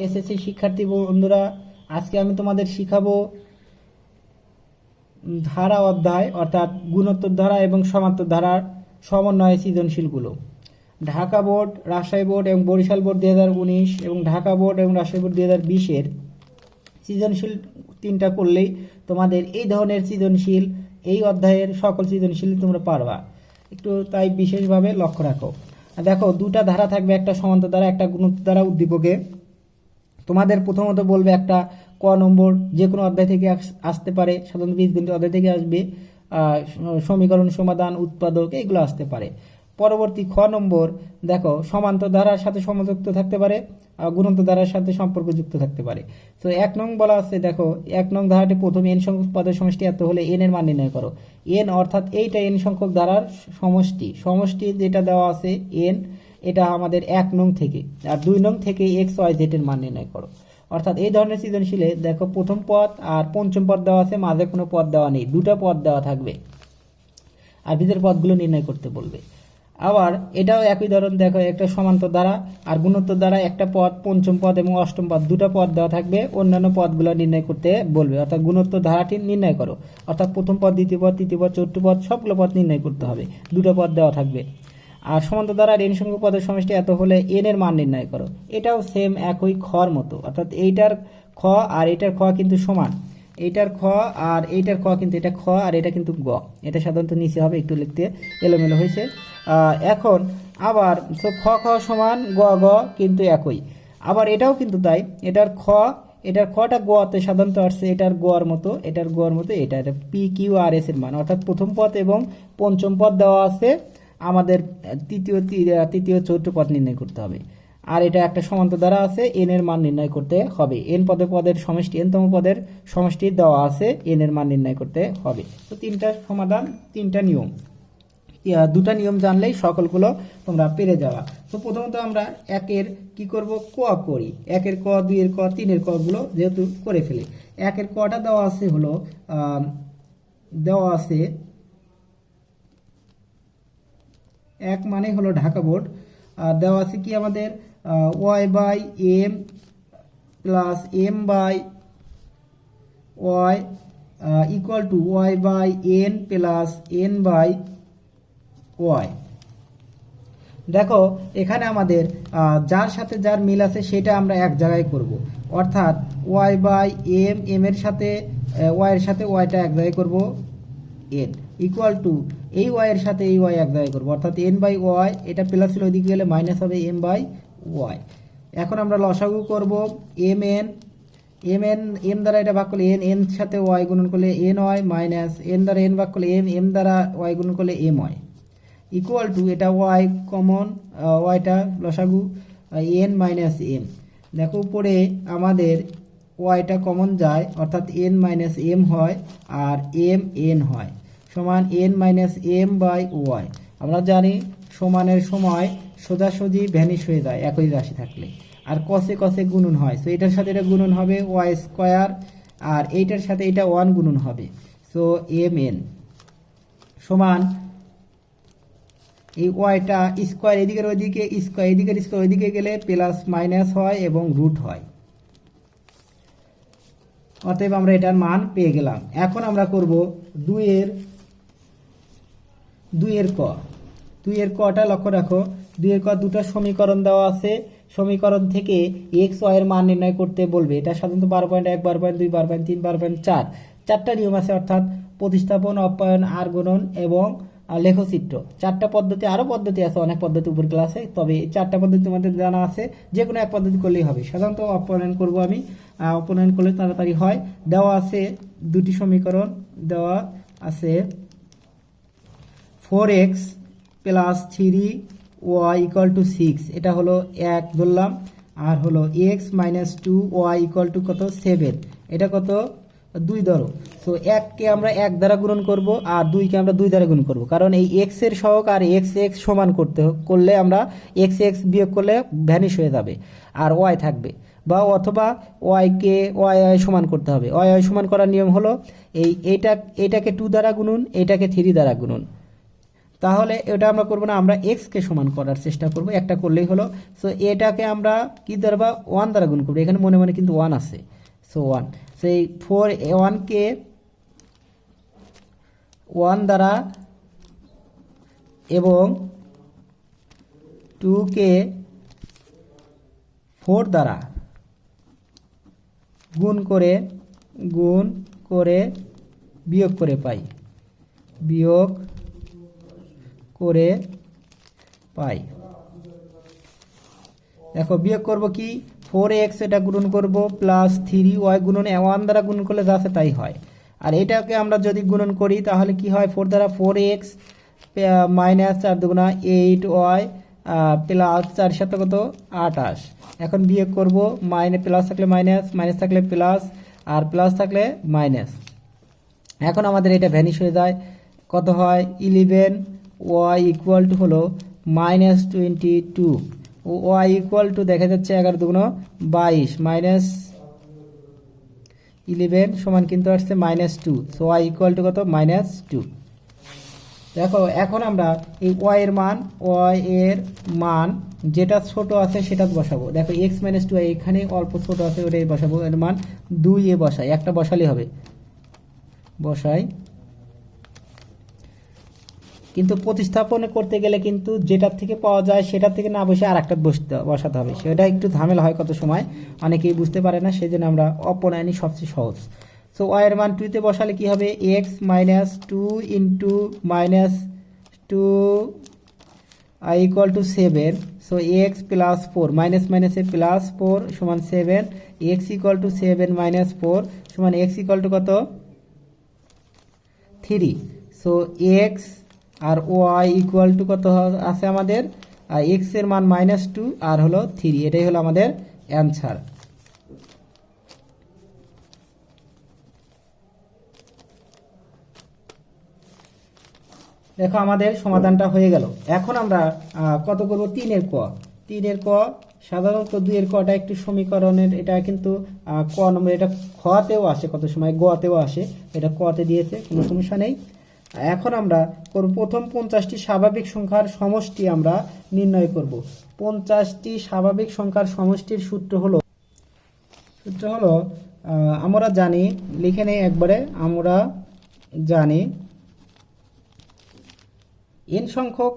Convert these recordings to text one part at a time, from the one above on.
SSC শিক্ষার্থী বন্ধুরা, আজকে আমি তোমাদের শিখাবো ধারা অধ্যায় অর্থাৎ গুণোত্তর ধারা এবং সমান্তর ধারার সমন্বয়ে সৃজনশীলগুলো। ঢাকা বোর্ড, রাজশাহী বোর্ড এবং বরিশাল বোর্ড 2019 এবং ঢাকা বোর্ড এবং রাজশাহী বোর্ড 2020-এর সৃজনশীল তিনটা করলেই তোমাদের এই ধরনের সৃজনশীল, এই অধ্যায়ের সকল সৃজনশীল তোমরা পারবা। একটু তাই বিশেষভাবে লক্ষ্য রাখো। দেখো, দুটা ধারা থাকবে, একটা সমান্তর ধারা, একটা গুণোত্তর ধারা উদ্দীপকে। তোমাদের প্রথমত বলবে একটা ক নম্বর, যে কোনো অধ্যায় থেকে আসতে পারে, সাধারণত বীজগণিত অধ্যায় থেকে আসবে, সমীকরণ সমাধান, উৎপাদক, এগুলো আসতে পারে। পরবর্তী খ নম্বর, দেখো সমান্তর ধারার সাথে সমযুক্ত থাকতে পারে, গুণোত্তর ধারার সাথে সম্পর্কযুক্ত থাকতে পারে। তো 1 নং বলা আছে, দেখো 1 নং ধারাটি প্রথমে n সংখ্যক পদের সমষ্টি এত হলে n এর মান নির্ণয় করো। n অর্থাৎ এইটা n সংখ্যক ধারার সমষ্টি, যেটা দেওয়া আছে n, এটা আমাদের 1 নং থেকে, আর 2 নং থেকে x y z এর মান নির্ণয় করো। অর্থাৎ এই ধরনের সৃজনশীলে দেখো প্রথম পদ আর পঞ্চম পদ দেওয়া আছে, মাঝে কোনো পদ দেওয়া নেই, দুটা পদ দেওয়া থাকবে আর ভিতরের পদগুলো নির্ণয় করতে বলবে। আবার এটাও একই ধরন, দেখো একটা সমান্তর ধারা আর গুণোত্তর ধারা, একটা পদ, পঞ্চম পদ এবং অষ্টম পদ, দুটা পদ দেওয়া থাকবে, অন্যান্য পদগুলো নির্ণয় করতে বলবে। অর্থাৎ গুণোত্তর ধারাটি নির্ণয় করো, অর্থাৎ প্রথম পদ, দ্বিতীয় পদ, তৃতীয় পদ, চতুর্থ পদ, সবগুলো পদ নির্ণয় করতে হবে, দুটো পদ দেওয়া থাকবে। আর সমান্তর ধারার n সংখ্যক পদের সমষ্টি এত হলে n এর মান নির্ণয় করো। এটাও সেম একই খর মতো, অর্থাৎ এইটার খ আর এইটার খ কিন্তু সমান, এইটার খ আর এইটার খ কিন্তু, এটা খ আর এটা কিন্তু গ, এটা সাধারণত নিচে হবে, একটু লিখতে এলোমেলো হয়েছে। এখন আবার খ খ সমান গ গ কিন্তু একই, আবার এটাও কিন্তু তাই, এটার খটা গতে সাধারণত আসছে, এটার গর মতো, এটার গর মতো, এটা পি কিউ আর এস এর মান, অর্থাৎ প্রথম পদ এবং পঞ্চম পদ দেওয়া আছে, আমাদের তৃতীয় চতুর্থ পদ নির্ণয় করতে হবে। আর এটা একটা সমান্তর ধারা আছে, n এর মান নির্ণয় করতে হবে, n পদের সমষ্টি, n তম পদের সমষ্টি দেওয়া আছে, n এর মান নির্ণয় করতে হবে। তো তিনটা সমাধান, তিনটা নিয়ম, দুটা নিয়ম জানলেই সকলগুলো তোমরা পেরে যাওয়া। তো প্রথমত আমরা একের কি করব, ক করি, একের ক, দুইয়ের ক, তিনের ক গুলো যেহেতু করে ফেলি। একের কটা দেওয়া আছে হলো, দেওয়া আছে এক মানে হলো ঢাকা বোর্ড, দেওয়া আছে কি আমাদের y by m plus m by y equal to y by n plus n by y. দেখো এখানে আমাদের যার সাথে যার মিল আছে সেটা আমরা এক জায়গায় করব, অর্থাৎ ওয়াই বাই এম, এম এর সাথে ওয়াই এর সাথে ওয়াইটা এক জায়গায় করব, এন ইকুয়াল টু এই ওয়াই এর সাথে এই ওয়াই এক জায়গায় করবো, অর্থাৎ এন বাই ওয়াই, এটা প্লাস ছিল ওইদিকে গেলে মাইনাস হবে এম বাই ওয়াই। এখন আমরা লসাগু করব, এম এন, এম দ্বারা এটা ভাগ করলে এন, এন সাথে ওয়াই গুণন করলে এন ওয়াই, মাইনাস এন দ্বারা এন ভাগ করলে এম, এম দ্বারা ওয়াই গুণন করলে এম ওয়াই, ইকুয়াল টু এটা ওয়াই কমন, ওয়াইটা লসাগু, এন মাইনাস এম। দেখো উপরে আমাদের ওয়াইটা কমন যায়, অর্থাৎ এন মাইনাস এম হয় আর এম এন হয়, সমান n minus m by y. আমরা জানি সমানের সময় সোজাসুজি ভ্যানিশ হয়ে যায় একই রাশি থাকলে, আর কসে কসে গুণন হয়, সো এটার সাথে এটা গুণন হবে ওয়াই স্কোয়ার, আর এইটার সাথে এটা 1 গুণন হবে, সো এম এন সমান এই ওয়াইটা স্কোয়ার এদিকের ওইদিকে স্কোয়ার, এদিকের স্কোয়ার ওইদিকে গেলে প্লাস মাইনাস হয় এবং রুট হয়, অতএব আমরা এটার মান পেয়ে গেলাম। এখন আমরা করব দুইয়ের ক, দুইয়ের কটা লক্ষ্য রাখো, দুইয়ের ক দুটো সমীকরণ দেওয়া আছে, সমীকরণ থেকে এক্স ওয়াই এর মান নির্ণয় করতে বলবে। এটা সাধারণত 12.1, 12.2, 12.3, 12.4, চারটা নিয়ম আছে, অর্থাৎ প্রতিস্থাপন, অপ্যায়ন, আর গুণন এবং লেখচিত্র, চারটা পদ্ধতি, আরও পদ্ধতি আছে, অনেক পদ্ধতি উপর ক্লাসে, তবে এই চারটা পদ্ধতি তোমাদের জানা আছে, যে কোনো এক পদ্ধতি করলেই হবে। সাধারণত অপ্যায়ন করব আমি, অপ্যায়ন করলে তাড়াতাড়ি হয়। দেওয়া আছে দুটি সমীকরণ, দেওয়া আছে 4x plus 3y equal to 6, এটা হলো 1 ধরলাম, আর হলো x minus 2y equal to কত 7, এটা কত 2 ধরো। তো 1কে আমরা 1 দ্বারা গুণন করব আর 2কে আমরা 2 দ্বারা গুণ করব, কারণ এই x এর সহগ আর x সমান করলে আমরা x বিয়োগ করলে ভ্যানিশ হয়ে যাবে আর y থাকবে, বা অথবা ওয়াইকে ওয়াই সমান করতে হবে। ওয়াই সমান করার নিয়ম হলো এইটাকে 2 দ্বারা গুণুন, এইটাকে 3 দ্বারা গুণুন, তাহলে এটা আমরা করব না, আমরা x কে সমান করার চেষ্টা করব, একটা করলেই হলো। সো এটাকে আমরা কি দ্বারা 1 দ্বারা গুণ করব, এখানে মনে মনে কিন্তু 1 আছে, সো 1। সো এই 1 কে 1 দ্বারা এবং 2 কে 4 দ্বারা গুণ করে বিয়োগ করে পাই, দেখো বিয়োগ করব কি, 4x এটা গুণন করব প্লাস 3y গুণন 1 দ্বারা গুণন করলে যা আছে তাই হয়। আর এটাকে আমরা যদি গুণন করি তাহলে কি হয়, 4 দ্বারা 4x মাইনাস 4 দুগুণা 8y প্লাস 4 সাথে কত 28। এখন বিয়োগ করব, প্লাস থাকলে মাইনাস, মাইনাস থাকলে প্লাস, আর প্লাস থাকলে মাইনাস। এখন আমাদের এটা ভ্যানিশ হয়ে যায়, কত হয় 11y ইকুয়াল টু হলো -22, ও y ইকুয়াল টু দেখা যাচ্ছে 11 দুগুণ 22 মাইনাস 11 সমান কিন্তু আসছে -2, সো y ইকুয়াল টু কত -2। দেখো এখন আমরা এই y এর মান যেটা ছোট আছে সেটা বসাবো। দেখো x - 2y এখানে অল্প ছোট আছে ওটাই বসাবো, এর মান 2 এ বসাই, একটা বসালেই হবে, বসাই। কিন্তু প্রতিস্থাপন করতে গেলে কিন্তু যেটার থেকে পাওয়া যায় সেটার থেকে না বসে আর একটা বসাতে হবে, সেটা একটু ঝামেলা হয় কত সময়, অনেকেই বুঝতে পারে না, সেই জন্য আমরা অপনয়নই সবচেয়ে সহজ। সো y এর মান 2 তে বসালে কি হবে, x - 2 into -2 i equal to 7, so x plus 4 minus মাইনাসে প্লাস 4 সমান 7, x ইকুয়াল টু 7 মাইনাস 4 সমান x ইকুয়াল টু কত 3। সো x আর y ইকুয়াল টু কত আছে আমাদের, x এর মান -2 আর হলো 3, এটাই হলো আমাদের অ্যান্সার। দেখো আমাদের সমাধানটা হয়ে গেল। এখন আমরা কত করব, 3 এর ক। সাধারণত 2 এর কটা একটু সমীকরণের, এটা কিন্তু ক নম্বর, এটা খতেও আসে কত সময়, গতেও আসে, এটা কতে দিয়েছে, কোনো সমস্যা নেই। এখন আমরা করব প্রথম 50টি স্বাভাবিক সংখ্যার সমষ্টি আমরা নির্ণয় করব। 50টি স্বাভাবিক সংখ্যার সমষ্টির সূত্র হলো আমরা জানি, লিখে নেই একবারে, আমরা জানি n সংখ্যক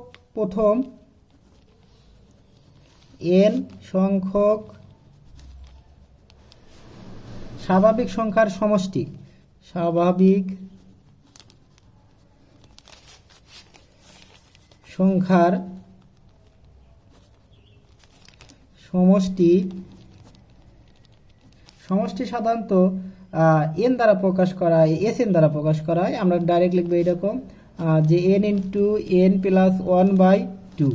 স্বাভাবিক সংখ্যার সমষ্টি, সমষ্টি সাধারণত n দ্বারা প্রকাশ করা হয়, Sn দ্বারা প্রকাশ করা হয়। আমরা ডাইরেক্ট লিখবো এরকম যে n ইন্টু n প্লাস 1/2।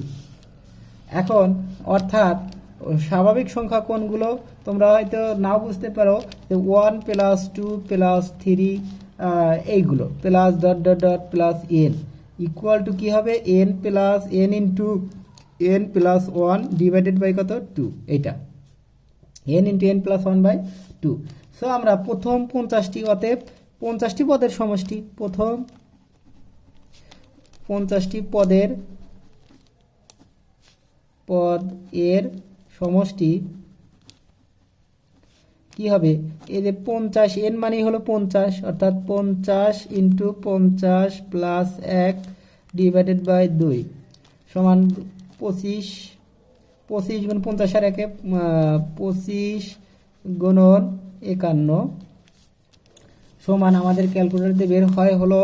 এখন অর্থাৎ স্বাভাবিক সংখ্যা কোনগুলো তোমরা হয়তো নাও বুঝতে পারো, যে 1 প্লাস 2 প্লাস 3 এইগুলো plus dot dot dot plus n equal to কি হবে, n plus n into n plus 1 divided by কত 2, এইটা n into n plus 1/2। So আমরা প্রথম 50টি, অতএব 50টি পদের সমষ্টি, প্রথম 50টি পদ এর সমষ্টি কি হবে, এই যে 50 n মানে হলো 50, অর্থাৎ 50 ইন্টু 50 প্লাস 1 ডিভাইডেড বাই 2 সমান 25, 25 গুণ 50 আর 1 25 গুণন 51 সমান আমাদের ক্যালকুলেটরে বের হয় হলো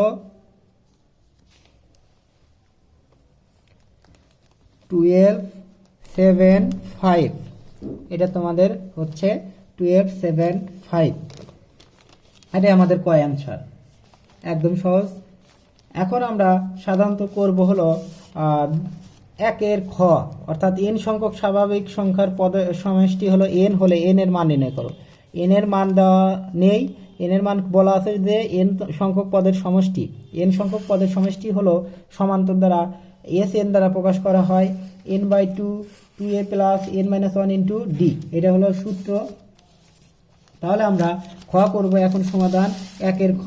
1275। এটা তোমাদের হচ্ছে 1275, এটাই আমাদের কয় অ্যান্সার, একদম সহজ। এখন আমরা সাধারণত করব হলো 1 এর খ, অর্থাৎ n সংখ্যক স্বাভাবিক সংখ্যার পদের সমষ্টি হলো n, হলে n এর মান নির্ণয় করো। n এর মান দেওয়া নেই, n এর মান বলা আছে যে n সংখ্যক পদের সমষ্টি, n সংখ্যক পদের সমষ্টি হলো সমান্তর দ্বারা Sn দ্বারা প্রকাশ করা হয়, n/2 2a plus n - 1 into d, এটা হলো সূত্র। তাহলে আমরা খ করব এখন সমাধান 1 এর খ।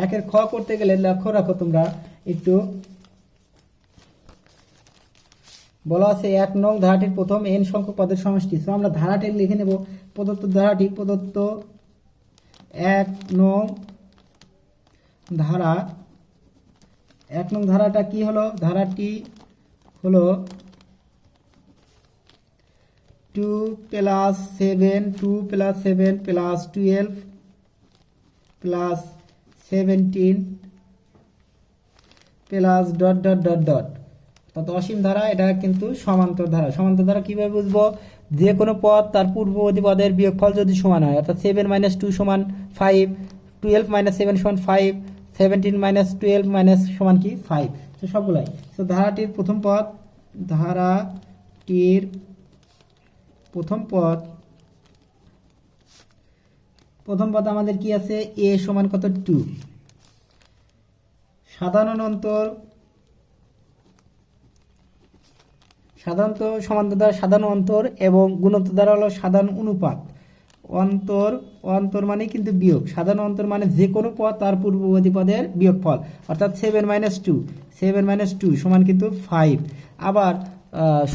1-এর খ করতে গেলে লক্ষ্য রাখো তোমরা একটু, বলা আছে 1 নং ধারাটির প্রথম n সংখ্যক পদের সমষ্টি। তো আমরা ধারাটি লিখে নেব। প্রদত্ত ধারাটি, প্রদত্ত 1 নং ধারা, 1 নং ধারাটা কি হলো? ধারাটি হলো 2 + 7 2 + 7 + 12 + 17 plus dot dot dot dot, তত অসীম ধারা। এটা কিন্তু সমান্তর ধারা। সমান্তর ধারা কিভাবে বুঝবো? যে কোনো পদ তার পূর্ববর্তী পদের বিয়োগফল যদি সমান হয়, অর্থাৎ 7 - 2 = 5, 12 - 7 = 5, 17 - 12 সমান কি 5। তো সবগুলাই। তো ধারাটির প্রথম পদ, ধারাটির প্রথম পদ, প্রথম পদ আমাদের কি আছে? a সমান কত? 2। সাধারণত সমান্তর দ্বারা সাধারণ অন্তর এবং গুণোত্তর দ্বারা হলো সাধারণ অনুপাত। অন্তর মানে কিন্তু বিয়োগ, সাধারণ অন্তর মানে যে কোনো পদ তার পূর্ববর্তী পদের বিয়োগফল, অর্থাৎ 7 - 2 সমান কিন্তু 5। আবার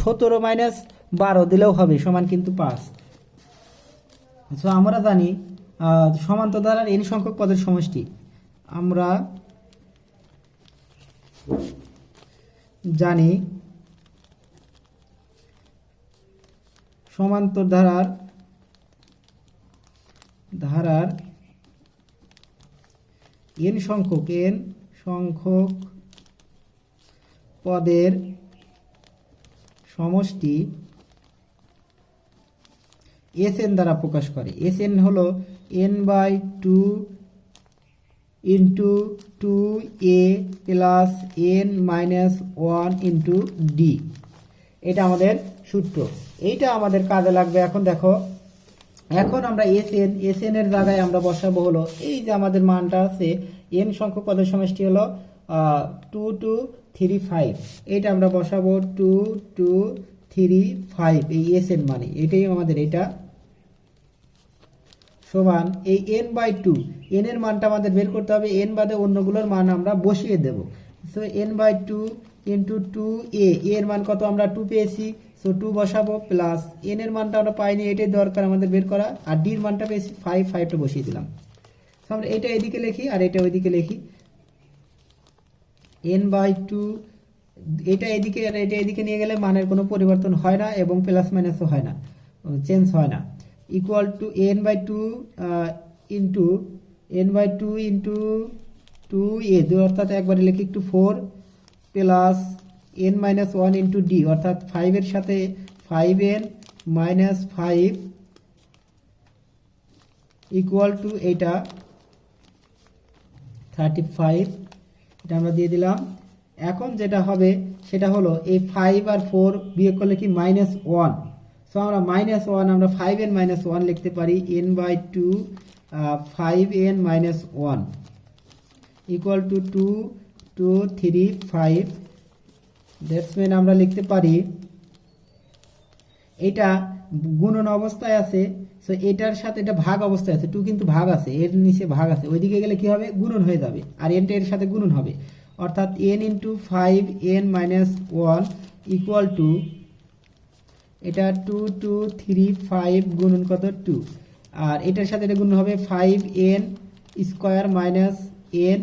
17 - 12 দিলেও হবে, সমান কিন্তু 5। তো আমরা জানি সমান্তর ধারার n সংখ্যক পদের সমষ্টি। আমরা জানি সমান্তর ধারার n সংখ্যক পদের সমষ্টি Sn দ্বারা প্রকাশ করে। Sn হলো n/2 × 2a + n-1 × d। এটা আমাদের সূত্র, এইটা আমাদের কাজে লাগবে। এখন দেখো, এখন আমরা Sn এর জায়গায় আমরা বসাবো হলো এই যে আমাদের মানটা আছে, n সংখ্যক পদের সমষ্টি হলো 2 2 3 5। এটা আমরা বসাবো 2 2 3 5, এই Sn মানে এটাই আমাদের, এটা সমান এই n/2। n এর মানটা আমাদের বের করতে হবে, n বাদে অন্যগুলোর মান আমরা বসিয়ে দেব। সো n/2 × 2a, এর মান কত? আমরা 2 পেয়েছি, সো 2 বসাবো, প্লাস n এর মানটা আমরা পাইনি, এটাই দরকার আমাদের বের করা, আর d এর মানটা পেয়েছি 5, 5টা বসিয়ে দিলাম। সো আমরা এটা এদিকে লিখি আর এটা ওইদিকে লিখি। n/2, এটা এদিকে আর এটা এদিকে নিয়ে গেলে মানের কোনো পরিবর্তন হয় না এবং প্লাস মাইনাসও হয় না, চেঞ্জ হয় না, equal to n/2 into n/2 into 2a, অর্থাৎ একবারে লিখি একটু 4 প্লাস n-1 ইন্টু d, অর্থাৎ 5 এর সাথে 5n - 5 ইকুয়াল টু এটা 35। এটা আমরা দিয়ে দিলাম। এখন যেটা হবে সেটা হলো এই 5 আর 4 বিয়োগ করলে কি -1। সো আমরা -1, আমরা 5n - 1 লিখতে পারি, n/2 5n - 1 equal to 2 2 3 5। That's mean আমরা লিখতে পারি এটা গুণন অবস্থায় আছে, সো এটার সাথে এটা ভাগ অবস্থায় আছে, 2 কিন্তু ভাগ আছে, এর নিচে ভাগ আছে, ওইদিকে গেলে কি হবে? গুণন হয়ে যাবে, আর nটা এর সাথে গুণন হবে, অর্থাৎ n × 5n - 1 ইকুয়াল টু এটা 2 2 3 5 গুণন কত? 2, আর এটার সাথে এটা গুণন হবে 5n² - n,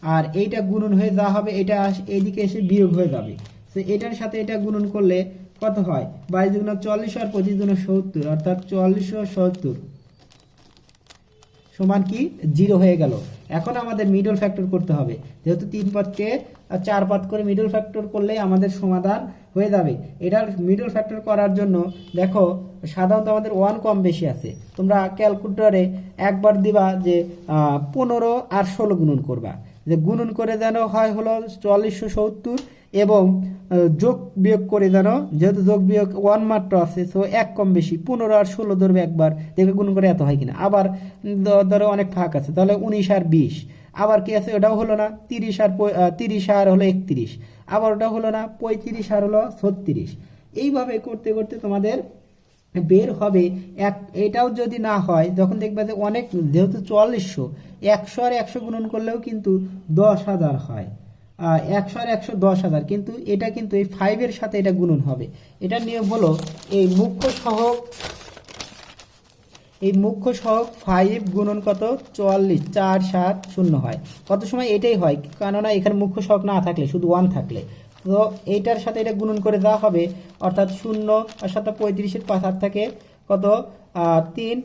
আর এইটা গুণন হয়ে যা হবে এটা এইদিকে এসে বিয়োগ হয়ে যাবে। তো এটার সাথে এটা গুণন করলে কত হয়? 22 × 40 আর 25 × 70, অর্থাৎ 40 ও 70 সমান কি 0 হয়ে গেল। এখন আমাদের মিডল ফ্যাক্টর করতে হবে, যেহেতু 3 পদকে 4 পদ করে মিডল ফ্যাক্টর করলেই আমাদের সমাধান হয়ে যাবে। এটার মিডল ফ্যাক্টর করার জন্য দেখো সাধারণত আমাদের 1 কম বেশি আছে, তোমরা ক্যালকুলেটরে একবার দিবা যে 15 আর 16 গুণন করবা, যে গুণন করে যেন হয় হলো 40 ও 70, এবং যোগ বিয়োগ করে যেন, যেহেতু যোগ বিয়োগ 1 মাত্র আছে, সো 1 কম বেশি 15 আর 16 ধরবে একবার, দেখবে গুণ করে এত হয় কিনা। আবার ধরো অনেক ফাঁক আছে, তাহলে 19 আর 20, আবার কি আছে ওটাও হলো না, 30 আর হলো 31, আবার ওটা হলো না, 35 আর হলো 36। এইভাবে করতে করতে তোমাদের বের হবে এটাও যদি না হয়, যখন দেখবে যে অনেক, যেহেতু 4400, 100 আর 100 গুণন করলেও কিন্তু 10,000 হয়। 100 আর 100 10,000, কিন্তু এটা কিন্তু এই 5 এর সাথে এটা গুণন হবে। এটা নিয়ম হলো এই মুখ্য সহগ 5 গুণন কত, 44, 4 7 0 হয়। কত সময় এটাই হয়, কেননা এখানে মুখ্য সহগ না থাকলে, শুধু 1 থাকলে। তো এইটার সাথে এটা গুণন করে দেওয়া হবে, অর্থাৎ 0 আর 7 35, 5 হাত থাকে কত 3,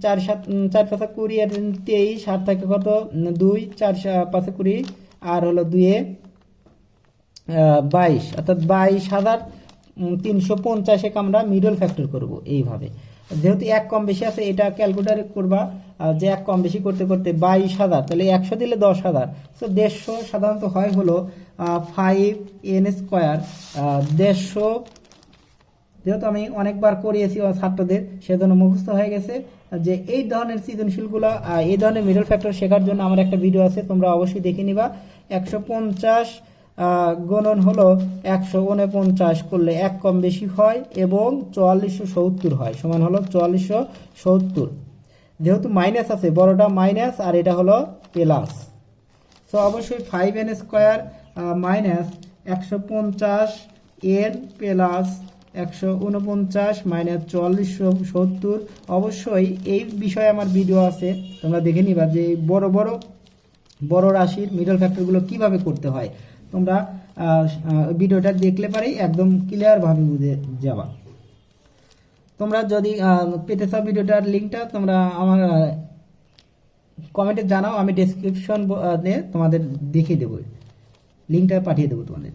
4 7 4 5 20 আর 23, 7 থাকে কত 2, 4 5 20 আর হলো 2 এ 22, অর্থাৎ 22,350 আমরা মিডল ফ্যাক্টর করব এইভাবে। যেহেতু এক কম বেশি আছে, এটা ক্যালকুলেটারে করবা, যে এক কম বেশি করতে করতে 22,000, তাহলে 100 দিলে 10,000, তো 150 সাধারণত হয় হলো 5n স্কোয়ার 150। যেহেতু আমি অনেকবার করিয়েছি ছাত্রদের, সেজন্য মুখস্থ হয়ে গেছে যে এই ধরনের সৃজনশীলগুলো, এই ধরনের মিডল ফ্যাক্টর শেখার জন্য আমার একটা ভিডিও আছে, তোমরা অবশ্যই দেখে নিবা। 150 গুণন হলো 149 করলে এক কম বেশি হয় এবং 4470 হয়, সমান হলো 4470। যেহেতু মাইনাস আছে, বড়টা মাইনাস আর এটা হলো প্লাস, তো অবশ্যই 5n square minus 150n plus 149 minus 4470। অবশ্যই এই বিষয়ে আমার ভিডিও আছে, তোমরা দেখে নিবা যে বড় রাশির মিডল ফ্যাক্টরগুলো কিভাবে করতে হয়। তোমরা ভিডিওটা দেখলে পারেই একদম ক্লিয়ারভাবে বুঝে যাবা। তোমরা যদি পেতে চাও ভিডিওটার লিঙ্কটা তোমরা আমার কমেন্টে জানাও, আমি ডেসক্রিপশন তোমাদের দেখিয়ে দেবো, লিঙ্কটা পাঠিয়ে দেবো তোমাদের।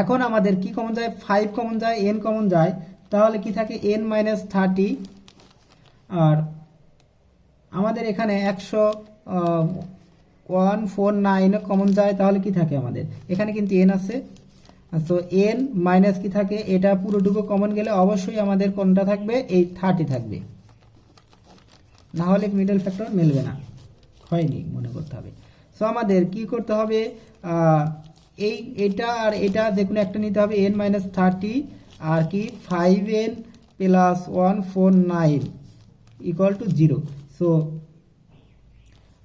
এখন আমাদের কি কমন যায়, 5 কমন যায়, n কমন যায়, তাহলে কি থাকে n মাইনাস 30, আর আমাদের এখানে 149 কমন যায়, তাহলে কি থাকে আমাদের এখানে কিন্তু n আছে, তো n মাইনাস কি থাকে, এটা পুরোটুকু কমন গেলে অবশ্যই আমাদের কোনটা থাকবে, এই 30 থাকবে, না হলে মিডল ফ্যাক্টর মিলবে না, হয়নি মনে করতে হবে। সো আমাদের কি করতে হবে, এটা আর এটা যে কোনো একটা নিতে হবে, n মাইনাস 30 আর কি 5n plus 149 equal to 0। So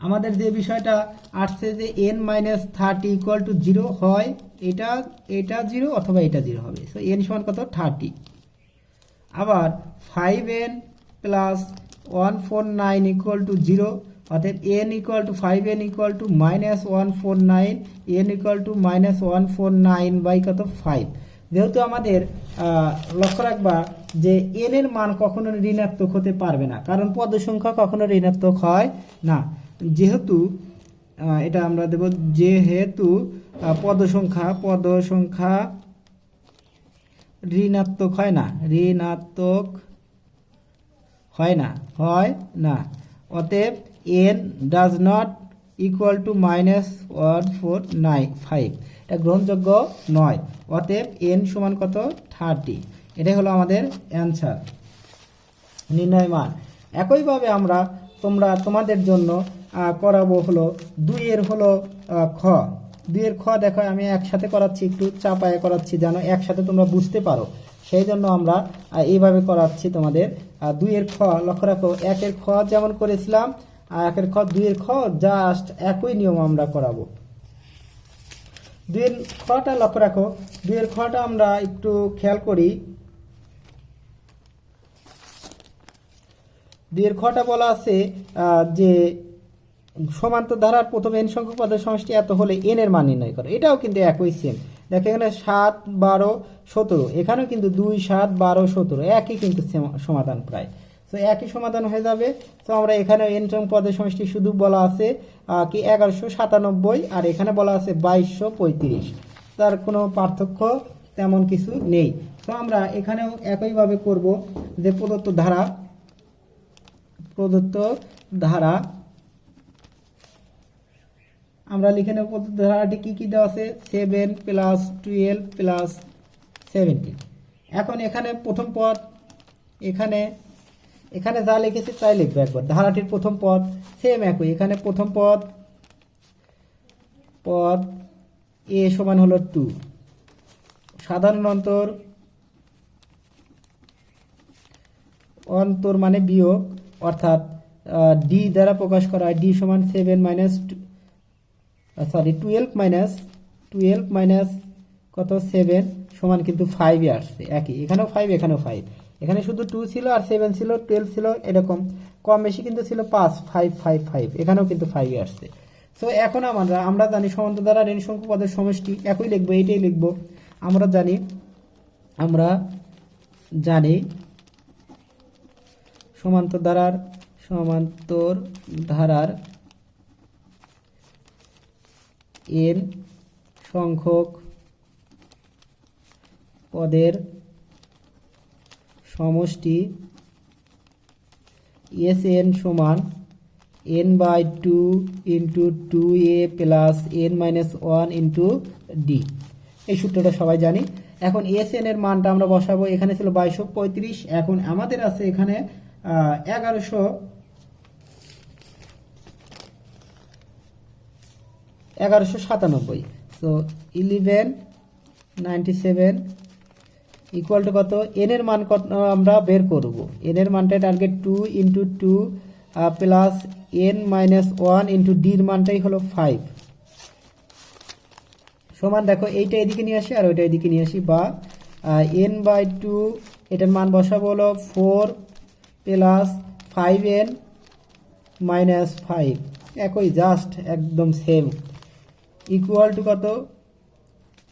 আমাদের যে বিষয়টা আসছে যে n মাইনাস 30 ইকুয়াল টু 0 হয়, এটা 0 অথবা এটা 0 হবে। সো n সমান কত 30, আবার 5n প্লাস 149 ইকুয়াল টু 0, অর্থাৎ n equal to 5n equal to minus 149, n equal to minus 149 by কত 5। যেহেতু আমাদের লক্ষ্য রাখবা যে n এর মান কখনো ঋণাত্মক হতে পারবে না, কারণ পদ সংখ্যা কখনো ঋণাত্মক হয় না। যেহেতু এটা আমরা দেব, যেহেতু পদ সংখ্যা ঋণাত্মক হয় না, অতএব n does not equal to minus 149, এটা গ্রহণযোগ্য নয়, অতএব n সমান কত 30। এটাই হলো আমাদের অ্যান্সার, নির্ণয় মান। একইভাবে আমরা তোমাদের জন্য করাবো হলো 2 এর হলো খ। 2 এর খ দেখো আমি একসাথে করাচ্ছি, একটু চাপায়ে করাচ্ছি যেন একসাথে তোমরা বুঝতে পারো, সেই জন্য আমরা এইভাবে করাচ্ছি তোমাদের। 2 এর খ লক্ষ্য রাখো, 1 এর খ যেমন করেছিলাম, 1 এর খ 2 এর খ জাস্ট একই নিয়ম আমরা করাবো। 2 এর খটা লক্ষ্য রাখো, 2 এর খটা আমরা একটু খেয়াল করি। 2 এর খটা বলা আছে যে সমান্তর ধারার প্রথম n সংখ্যক পদের সমষ্টি এত হলে n এর মান নির্ণয় করো। এটাও কিন্তু একই সেম, দেখো এখানে 7 12 17, এখানেও কিন্তু 2 7 12 17 একই কিন্তু সমাধান প্রায়, তো একই সমাধান হয়ে যাবে। তো আমরা এখানে n সংখ্যক পদের সমষ্টি শুধু বলা আছে কি 1197, আর এখানে বলা আছে 2235, তার কোনো পার্থক্য তেমন কিছু নেই। তো আমরা এখানেও একইভাবে করব, যে প্রদত্ত ধারা আমরা লিখে নেব। প্রদত্ত ধারাটি কি দেওয়া আছে, 7 প্লাস 12 প্লাস 17। এখন এখানে প্রথম পদ, এখানে যা লিখেছি তাই লিখবো একবার। ধারাটির প্রথম পদ সেম একই, এখানে প্রথম পদ a সমান হলো 2, সাধারণ অন্তর অন্তর মানে বিয়োগ, অর্থাৎ ডি দ্বারা প্রকাশ করা হয়। ডি সমান 7 মাইনাস 12 মাইনাস কত 7 সমান কিন্তু 5 এ আসছে একই, এখানেও 5 এখানেও 5, এখানে শুধু 2 ছিল আর 7 ছিল, 12 ছিল, এরকম কম বেশি কিন্তু ছিল 5 5 5 5, এখানেও কিন্তু 5 এ আসছে। সো এখন আমরা জানি সমান্তর দ্বারা ঋণ সংখ্যক পদের সমষ্টি একই লিখবো, এইটাই লিখবো। আমরা জানি সমান্তর ধারার n সংখ্যক পদের সমষ্টি Sn সমান n/2 into 2a plus n-1 into d। এই সূত্রটা সবাই জানি। এখন Sn এর মানটা আমরা বসাবো, এখানে ছিল 2235, এখন আমাদের আছে এখানে 1197। সো 1197 ইকুয়াল টু কত, এন এর মান কত আমরা বের করব। এন এর মানটা target 2 into 2 plus n-1 into ডির মানটাই হলো 5 সমান, দেখো এইটা এদিকে নিয়ে আসি আর ওইটা এদিকে নিয়ে আসি, বা n/2 এটার মান বসাবো হলো 4 প্লাস 5n মাইনাস 5, একই জাস্ট একদম সেম, ইকুয়াল টু কত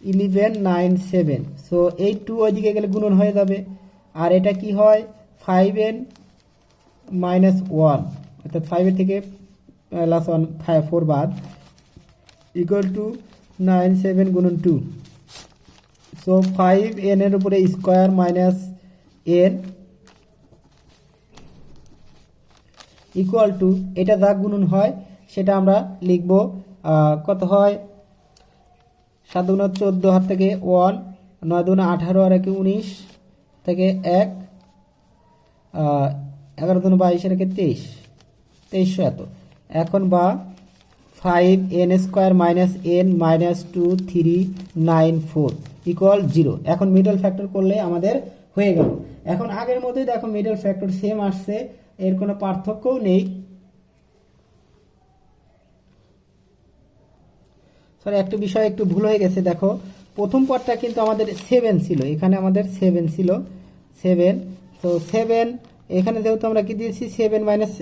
1197। সো এই 2 ওইদিকে গেলে গুণন হয়ে যাবে, আর এটা কি হয় 5n মাইনাস 1, অর্থাৎ 5 এর থেকে প্লাস 1 4 বাদ, ইকুয়াল টু 97 গুণন 2। সো 5n এর উপরে square minus n equal two, এটা যা গুণন হয় সেটা আমরা লিখব, কত হয় 7 গুণ 14 হাত থেকে 1, 9 গুণ 18 আর 1 19 থেকে 1, 11 গুণ 22 আর 2300 এত। এখন বা 5n square minus n minus 2394 equal 0। এখন মিডল ফ্যাক্টর করলে আমাদের হয়ে গেল। এখন আগের মতোই দেখো মিডল ফ্যাক্টর সেম আসছে, এর কোনো পার্থক্যও নেই। সরি, একটা বিষয় একটু ভুল হয়ে গেছে, দেখো প্রথম পদটা কিন্তু আমাদের 7 ছিল, এখানে আমাদের 7 ছিল 7। তো 7 এখানে যেহেতু আমরা কি দিয়েছি 7 মাইনাস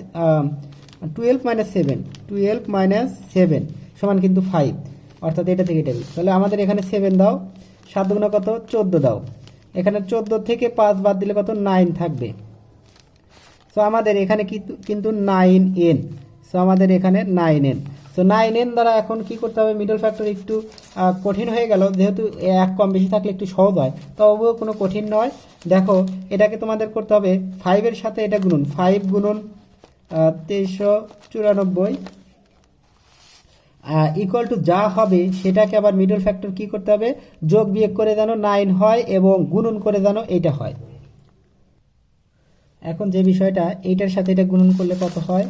12 মাইনাস 7 সমান কিন্তু 5, অর্থাৎ এটা থেকে এটা, তাহলে আমাদের এখানে 7 দাও, 7 গুণ কত 14 দাও, এখানে 14 থেকে 5 বাদ দিলে কত 9 থাকবে। সো আমাদের এখানে কিন্তু 9n, সো আমাদের এখানে 9n। সো 9n দ্বারা এখন কি করতে হবে, মিডল ফ্যাক্টর একটু কঠিন হয়ে গেল, যেহেতু এক কম বেশি থাকলে একটু সহজ হয়, তবুও কোনো কঠিন নয়। দেখো এটাকে তোমাদের করতে হবে 5 এর সাথে এটা গুণন, 5 গুণন 2394 ইকুয়াল টু যা হবে সেটাকে আবার মিডল ফ্যাক্টর কি করতে হবে, যোগ বিয়োগ করে যেন 9 হয় এবং গুণন করে যেন এইটা হয়। এখন যে বিষয়টা, এইটার সাথে এটা গুণন করলে কত হয়,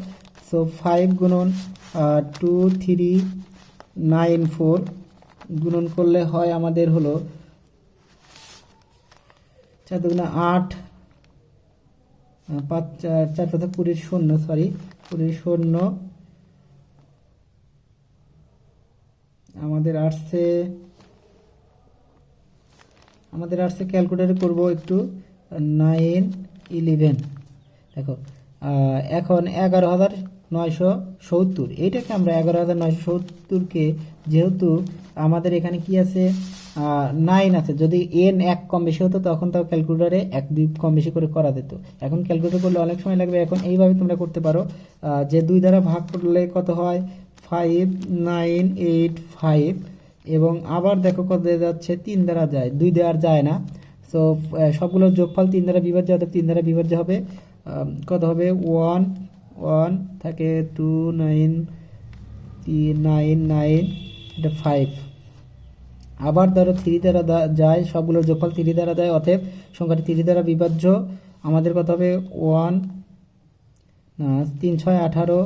সো 5 গুণন 2394 গুণন করলে হয় আমাদের হলো 4 দুগুণা 8, 5 4 4 20 শূন্য, সরি 20 শূন্য, আমাদের আসছে ক্যালকুলেটর করব একটু 9 11, দেখো এখন 11,970, এইটাকে আমরা 11,970কে যেহেতু আমাদের এখানে কি আছে 9 আছে, যদি n এক কম বেশি হতো তখন তাও ক্যালকুলেটরে 1 2 কম বেশি করে করা যেত, এখন ক্যালকুলেটর করলে অনেক সময় লাগবে। এখন এইভাবে তোমরা করতে পারো, যে 2 দ্বারা ভাগ করলে কত হয় 5985, এবং আবার দেখো কত যাচ্ছে 3 দ্বারা যায়, 2 দেওয়ার যায় না। সো সবগুলোর যোগফল 3 দ্বারা বিভাজ্য, অর্থাৎ 3 দ্বারা বিভাজ্য হবে, কত হবে 1 1 থাকে 2 9 9 9, এটা 5, আবার ধরো 3 দ্বারা যায়, সবগুলোর যোগফল 3 দ্বারা যায়, অতএব সংখ্যাটি 3 দ্বারা বিভাজ্য। আমাদের কত হবে 1 3 6 18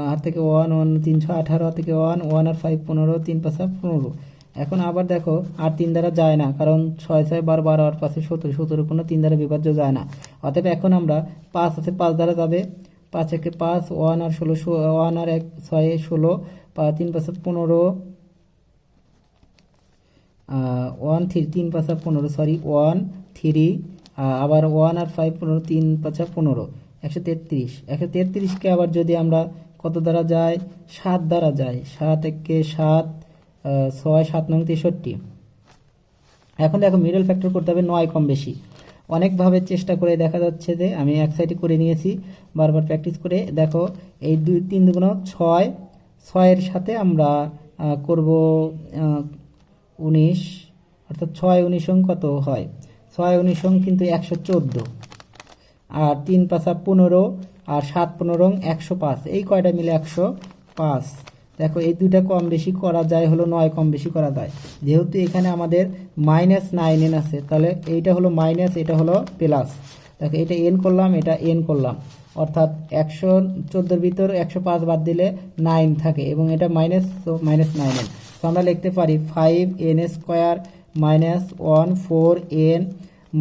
হাত থেকে 1 1 3 6 18 হাত থেকে 1 1 আর 5 15, 3 5 15, এখন আবার দেখো আর 3 দ্বারা যায় না, কারণ 6 6 12 12 আর 5 17, 17 কোনো 3 দ্বারা বিভাজ্য যায় না। অতএব এখন আমরা 5 আছে 5 দ্বারা যাবে, 5 একে 5, 1 আর 16, 1 আর 1 6 16, 3 5 15, 1 3 3 5 15, সরি 1 3, আবার 1 আর 5 15, 3 5 15, 133। 133কে আবার যদি আমরা কত দ্বারা যায়, 7 দ্বারা যায়, 7 একে 7, 6 7 9 63। এখন দেখো মিডল ফ্যাক্টর করতে হবে 9 কম বেশি। অনেকভাবে চেষ্টা করে দেখা যাচ্ছে যে আমি এক সাইডে করে নিয়েছি, বারবার প্র্যাকটিস করে দেখো এই 2 3 দুগুণ 6, 6 সাথে আমরা করব 19, অর্থাৎ 6 19 কত হয়, 6 19 কিন্তু 114, আর 3 5 15, আর 7 15 105, এই কয়টা মিলে 105। দেখো এই দুইটা কম বেশি করা যায় হলো 9 কম বেশি করা যায়। যেহেতু এখানে আমাদের -9n আছে, তাহলে এইটা হলো মাইনাস, এটা হলো প্লাস। দেখো এটা n করলাম, এটা n করলাম, অর্থাৎ 114 ভিতর 105 বাদ দিলে 9 থাকে, এবং এটা মাইনাস, তো -9n। তো আমরা লিখতে পারি 5n² -14n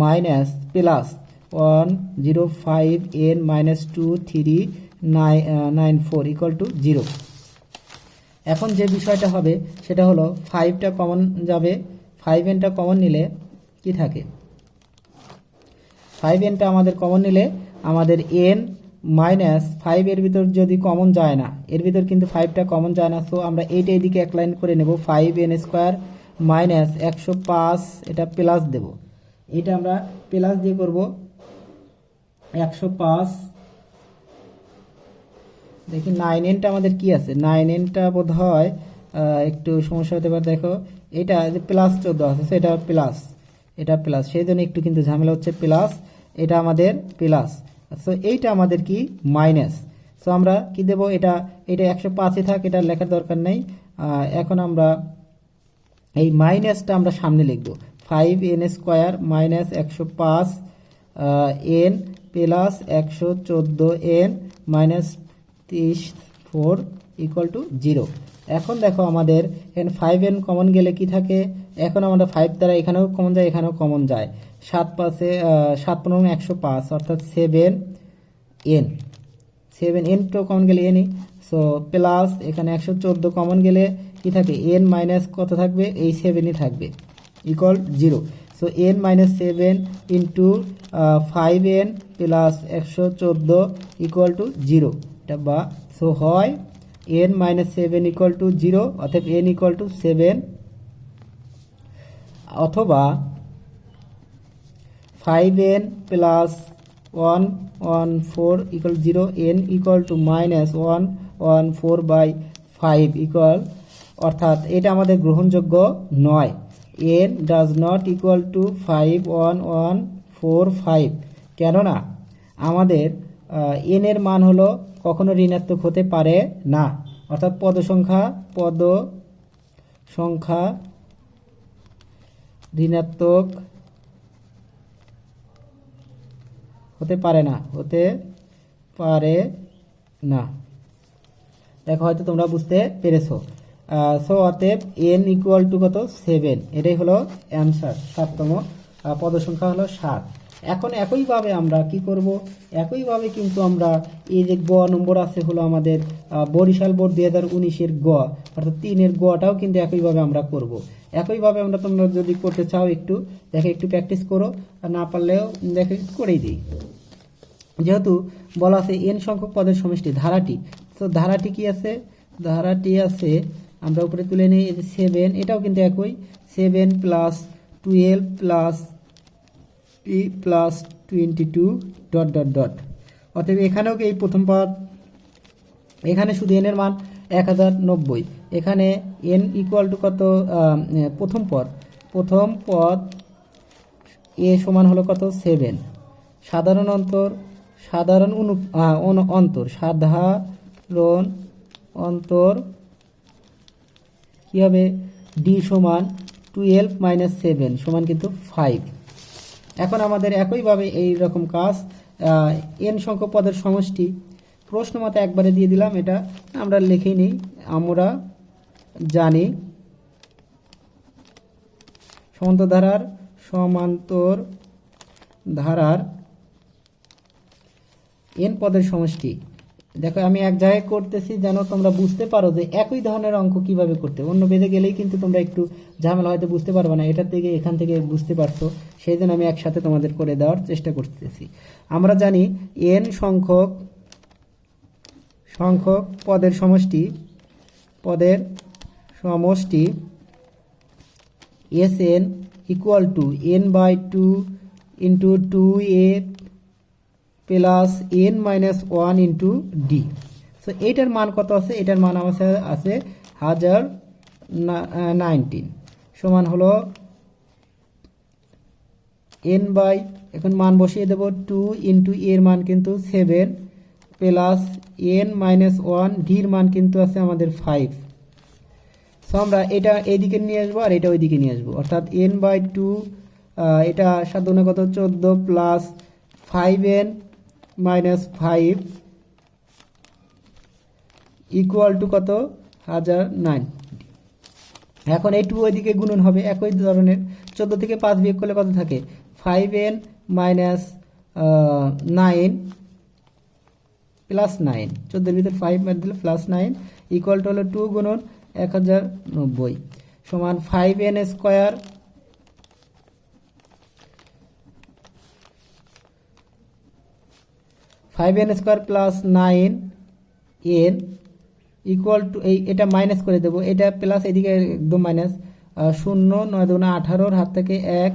minus plus 105n -2394 = 0। এখন যে বিষয়টা হবে সেটা হলো 5টা কমন যাবে, 5nটা কমন নিলে কি থাকে, 5nটা আমাদের কমন নিলে আমাদের n মাইনাস 5 এর ভিতর যদি কমন যায় না, এর ভিতর কিন্তু 5টা কমন যায় না, সো আমরা এইটা এদিকে এক লাইন করে নেব, 5n² মাইনাস 105, এটা প্লাস দেব, এটা আমরা প্লাস দিয়ে করব 105। দেখি 9nটা আমাদের কি আছে, 9nটা বোধ হয় একটু সমস্যা হতে পারে। দেখো এটা প্লাস 14 আছে, এটা প্লাস, এটা প্লাস, সেই জন্য একটু কিন্তু ঝামেলা হচ্ছে, প্লাস এটা আমাদের প্লাস, সো এইটা আমাদের কি মাইনাস। সো আমরা কি দেব, এটা 105-এ থাক, এটা লেখার দরকার নেই। এখন আমরা এই মাইনাসটা আমরা সামনে লিখব, 5n² minus 105 n plus 114n minus 34 = 0। এখন দেখো আমাদের এখানে 5n কমন গেলে কি থাকে, এখন আমরা 5 দ্বারা এখানেও কমন যায়, এখানেও কমন যায়, 7 5 7 15 105, অর্থাৎ 7n, 7n তো কমন গেলে n, সো প্লাস এখানে 114 কমন গেলে কি থাকে, n মাইনাস কত থাকবে, এই 7ই থাকবে, = 0। So n - 7 into 5n plus 114 = 0, এটা বা, সো হয় n - 7 = 0, অর্থাৎ n = 7, অথবা 5n প্লাস 114 = 0, n = -114/5 অর্থাৎ এটা আমাদের গ্রহণযোগ্য নয়। n does not equal to 51145, কেননা আমাদের n এর মান হলো কখনো ঋণাত্মক হতে পারে না, অর্থাৎ পদ সংখ্যা ঋণাত্মক হতে পারে না। দেখো হয়তো তোমরা বুঝতে পেরেছো। সো অতএব n = কত, 7, এটাই হলো অ্যান্সার, 7তম পদ সংখ্যা হলো 7। এখন একইভাবে আমরা কি করব, একইভাবে কিন্তু আমরা এই যে গ নম্বর আছে হলো আমাদের বরিশাল বোর্ড 2019-এর গ, অর্থাৎ 3-এর গটাও কিন্তু একইভাবে আমরা করব। একইভাবে আমরা, তোমরা যদি করতে চাও একটু দেখে একটু প্র্যাকটিস করো, আর না পারলেও দেখে করেই দিই। যেহেতু বলা আছে n সংখ্যক পদের সমষ্টি ধারাটি, তো ধারাটি কি আছে, ধারাটি আছে আমরা উপরে তুলে নিই 7, এটাও কিন্তু একই, 7 প্লাস 12 প্লাস p প্লাস 22 ... অতএব এখানেও এই প্রথম পদ, এখানে শুধু n এর মান 1090, এখানে n = কত, প্রথম পদ a সমান হলো কত, 7, সাধারণ অন্তর কি হবে, d সমান 12 - 7 সমান কিন্তু 5। এখন আমাদের একইভাবে এই রকম কাজ, n সংখ্যক পদের সমষ্টি প্রশ্ন মতো একবারে দিয়ে দিলাম, এটা আমরা লিখেই নিই, আমরা জানি সমান্তর ধারার n পদের সমষ্টি। দেখো আমি এক জায়গায় করতেছি যেন তোমরা বুঝতে পারো যে একই ধরনের অঙ্ক কিভাবে করতে, অন্য পেজে গেলেই কিন্তু তোমরা একটু ঝামেলা হয়তো বুঝতে পারবে না, এটার থেকে এখান থেকে বুঝতে পারছো, সেই জন্য আমি একসাথে তোমাদের করে দেওয়ার চেষ্টা করতেছি। আমরা জানি n সংখ্যক পদের সমষ্টি Sn equal to n/2 into 2a plus n-1 into D. So এইটার মান কত আছে? এটার মান আমার আছে 1019 সমান হলো এখন মান বসিয়ে দেব 2 ইন্টু এর মান কিন্তু 7 প্লাস n-1 ডির মান কিন্তু আছে আমাদের 5। সো আমরা এটা এইদিকে নিয়ে আসবো আর এটা ওইদিকে নিয়ে আসবো, অর্থাৎ n/2 এটা 7 গুণে কত 14 প্লাস 5n-5 ইকুয়াল টু কত 1009। এখন এই 2 ওইদিকে গুণন হবে একই ধরনের, 14 থেকে 5 বিয়োগ করলে কত থাকে 5n-9 প্লাস 9, 14 এর ভিতর 5 বাদ দিলে প্লাস 9 ইকুয়াল টু হলো 2 গুণন 1090 সমান 5n square plus 9n equal to এটা মাইনাস করে দেবো, এটা প্লাস এদিকে একদম মাইনাস 0 9 2 18 হাত থেকে 1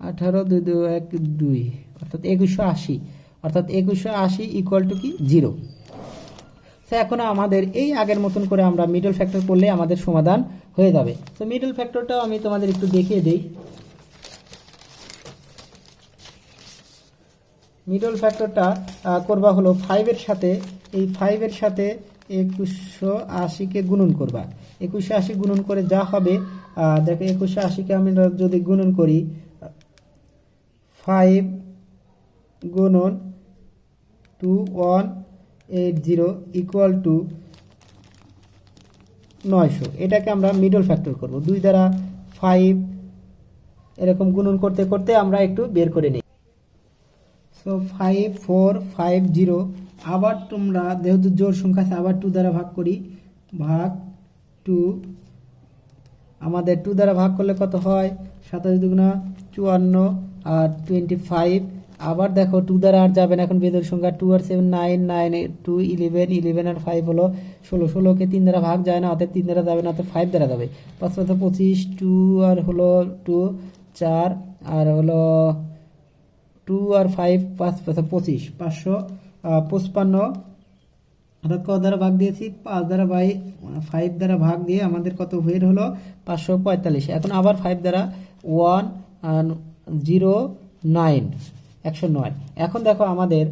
18 2 2 1 2 অর্থাৎ 2180, অর্থাৎ 2180 ইকুয়াল টু কি 0। তো এখন আমাদের এই আগের মতন করে আমরা মিডল ফ্যাক্টর করলে আমাদের সমাধান হয়ে যাবে। তো মিডল ফ্যাক্টরটাও আমি তোমাদের একটু দেখিয়ে দেই। মিডল ফ্যাক্টরটা করবা হলো 5 এর সাথে 2180 কে গুণন করবা। 2180 গুণন করে যা হবে দেখো 2180 কে আমি যদি গুণন করি 5 গুণন 2180 ইকুয়াল টু 900, এটাকে আমরা মিডল ফ্যাক্টর করব। 2 দ্বারা 5 এরকম গুণন করতে করতে আমরা একটু বের করে নিই। সো 5450 আবার তোমরা যেহেতু জোড় সংখ্যা আছে আবার 2 দ্বারা ভাগ করি, ভাগ 2 আমাদের 2 দ্বারা ভাগ করলে কত হয় 27 দুগুণা 54 আর 25। আবার দেখো 2 দ্বারা আর যাবে না, এখন বেজোড় সংখ্যা 2 আর 7 9 9 2 11 11 আর 5 হলো 16 16 কে 3 দ্বারা ভাগ যায় না, অতএব 3 দ্বারা যাবে না, অতএব 5 দ্বারা যাবে। 5 5 25 2 আর হলো 2 4 আর হলো 2 আর 5 5 5 25 555 অর্থাৎ কত দ্বারা ভাগ দিয়েছি 5 দ্বারা 5 দ্বারা ভাগ দিয়ে আমাদের কত বের হলো 545। এখন আবার 5 দ্বারা 109 109। এখন দেখো আমাদের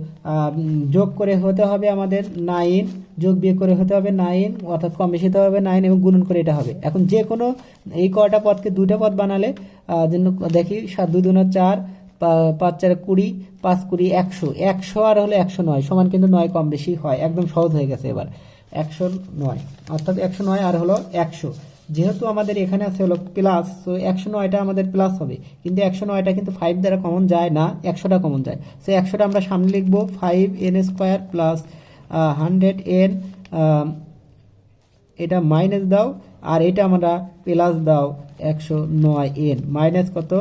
যোগ করে হতে হবে আমাদের 9, যোগ বিয়োগ করে হতে হবে 9 অর্থাৎ কম বেশি হতে হবে 9 এবং গুণন করে এটা হবে। এখন যে কোনো এই কয়টা পদকে দুইটা পদ বানালে দেখি 7 2 2 4 5 4 20 5 20 100 100 আর হলো 109 সমান কিন্তু 9 কম বেশি হয়, একদম সহজ হয়ে গেছে। এবার 109 অর্থাৎ 109 আর হলো 100, যেহেতু আমাদের এখানে আছে হলো প্লাস, তো 109টা আমাদের প্লাস হবে, কিন্তু 109টা কিন্তু 5 দ্বারা কমন যায় না, 100টা কমন যায়। সো 100টা আমরা সামনে লিখবো 5n স্কয়ার প্লাস 100n, এটা মাইনাস দাও আর এটা আমরা প্লাস দাও 109n মাইনাস কত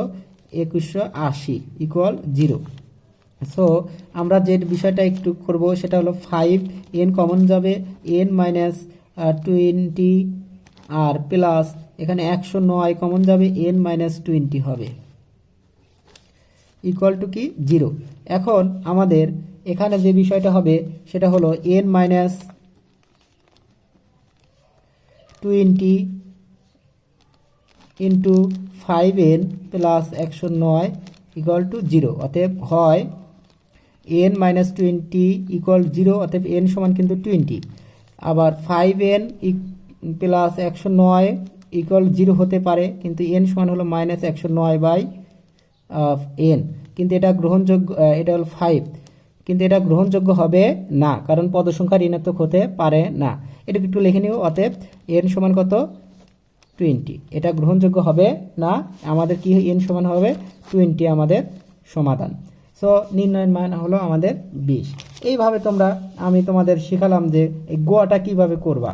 2180 ইকুয়াল 0। সো আমরা যে বিষয়টা একটু করব সেটা হলো 5n কমন যাবে, n মাইনাস 20 আর প্লাস এখানে 109 কমন যাবে, n মাইনাস 20 হবে ইকুয়াল টু কি 0। এখন আমাদের এখানে যে বিষয়টা হবে সেটা হলো n minus 20 into 5n plus 109 equal to 0, অতএব হয় n মাইনাস 20 ইকুয়াল 0, অতএব n সমান কিন্তু 20। আবার 5n প্লাস 109 ইকুয়াল 0 হতে পারে, কিন্তু n সমান হলো মাইনাস 109/n, কিন্তু এটা গ্রহণযোগ্য, এটা হলো 5, কিন্তু এটা গ্রহণযোগ্য হবে না কারণ পদ সংখ্যা ঋণাত্মক হতে পারে না। এটা একটু লিখে নিও। অতএব n সমান কত 20। এটা গ্রহণযোগ্য হবে না, আমাদের কি n সমান হবে 20 আমাদের সমাধান। সো নির্ণয়ের মান হলো আমাদের 20। এইভাবে আমি তোমাদের শেখালাম যে এই গোয়াটা কিভাবে করবা,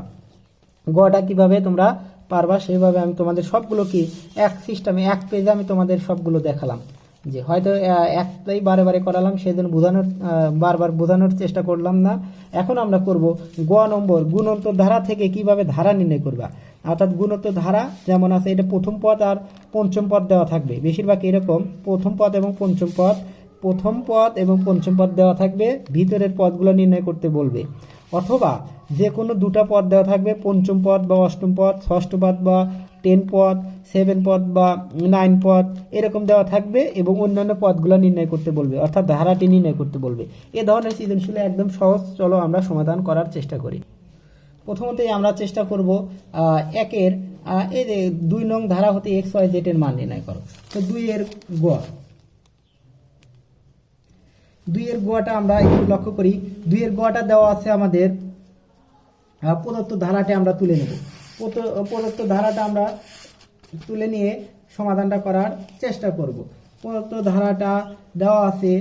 গোয়াটা কিভাবে তোমরা পারবা সেইভাবে আমি তোমাদের সবগুলো কি এক সিস্টেমে এক পেজে আমি তোমাদের সবগুলো দেখালাম। যে হয়তো একটাই বারে বারে করালাম, সেজন্য বারবার বোঝানোর চেষ্টা করলাম না। এখন আমরা করব গ নম্বর গুণোত্তর ধারা থেকে কিভাবে ধারা নির্ণয় করবা। অর্থাৎ গুণোত্তর ধারা যেমন আছে, এটা প্রথম পদ আর পঞ্চম পদ দেওয়া থাকবে, বেশিরভাগ এরকম প্রথম পদ এবং পঞ্চম পদ, প্রথম পদ এবং পঞ্চম পদ দেওয়া থাকবে, ভিতরের পদগুলো নির্ণয় করতে বলবে। অথবা যে কোনো দুটা পদ দেওয়া থাকবে, পঞ্চম পদ বা অষ্টম পদ, ষষ্ঠ পদ বা 10 পদ, 7 পদ বা 9 পদ এরকম দেওয়া থাকবে, এবং অন্যান্য পদগুলো নির্ণয় করতে বলবে, অর্থাৎ ধারাটি নির্ণয় করতে বলবে। এ ধরনের সৃজনশীল একদম সহজ, চলো আমরা সমাধান করার চেষ্টা করি। প্রথমতই আমরা চেষ্টা করব একের এই যে 2 নং ধারা হতে এক্স ওয়াই জেড এর মান নির্ণয় করো। তো 2 এর গোয়াটা আমরা একটু লক্ষ্য করি। 2 এর গোয়াটা দেওয়া আছে আমাদের, প্রদত্ত ধারাটি আমরা তুলে নেব। প্রদত্ত ধারাটা আমরা তুলে নিয়ে সমাধানটা করার চেষ্টা করব। প্রদত্ত ধারাটা দেওয়া আছে,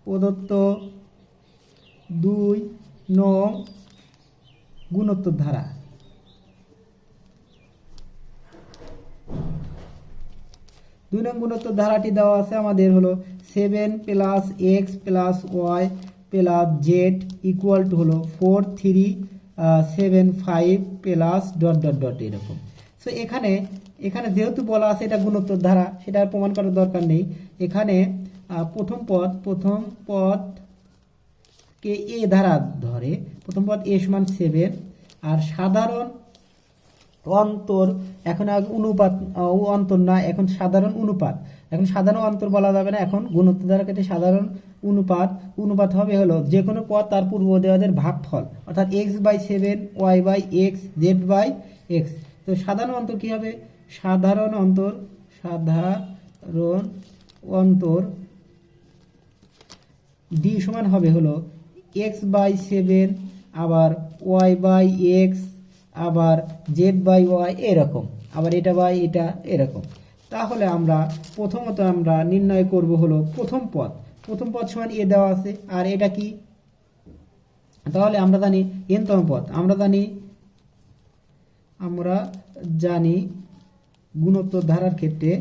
প্রদত্ত 2 নং গুণোত্তর ধারা। 2 নং গুণোত্তর ধারাটি দেওয়া আছে আমাদের হলো 7 plus x plus y plus z equal to হলো 4 3 7 5 প্লাস ডট ডট ডট এরকম। সো এখানে যেহেতু বলা আছে এটা গুণোত্তর ধারা, সেটা আর প্রমাণ করার দরকার নেই। এখানে প্রথম পদ কে এ ধারা ধরে, প্রথম পদ এ সমান 7, আর সাধারণ অন্তর, এখন অনুপাত অন্তর না, এখন সাধারণ অনুপাত। এখন সাধারণ অন্তর বলা যাবে না, এখন গুণোত্তর ধারা কেটে সাধারণ অনুপাত হবে হলো যে কোনো পদ তার পূর্ব দেওয়াদের ভাগফল, অর্থাৎ x/7 y/x z/x। তো সাধারণ অন্তর কি হবে? সাধারণ অন্তর d সমান হবে হলো x/7 আবার y/x আবার z/y এরকম, আবার এটা বাই এটা এরকম। তাহলে প্রথমত আমরা নির্ণয় করব হলো প্রথম পদ সমান এ দেওয়া আছে, আর এটা কি? তাহলে আমরা জানি n-তম পদ, আমরা জানি গুণোত্তর ধারার ক্ষেত্রে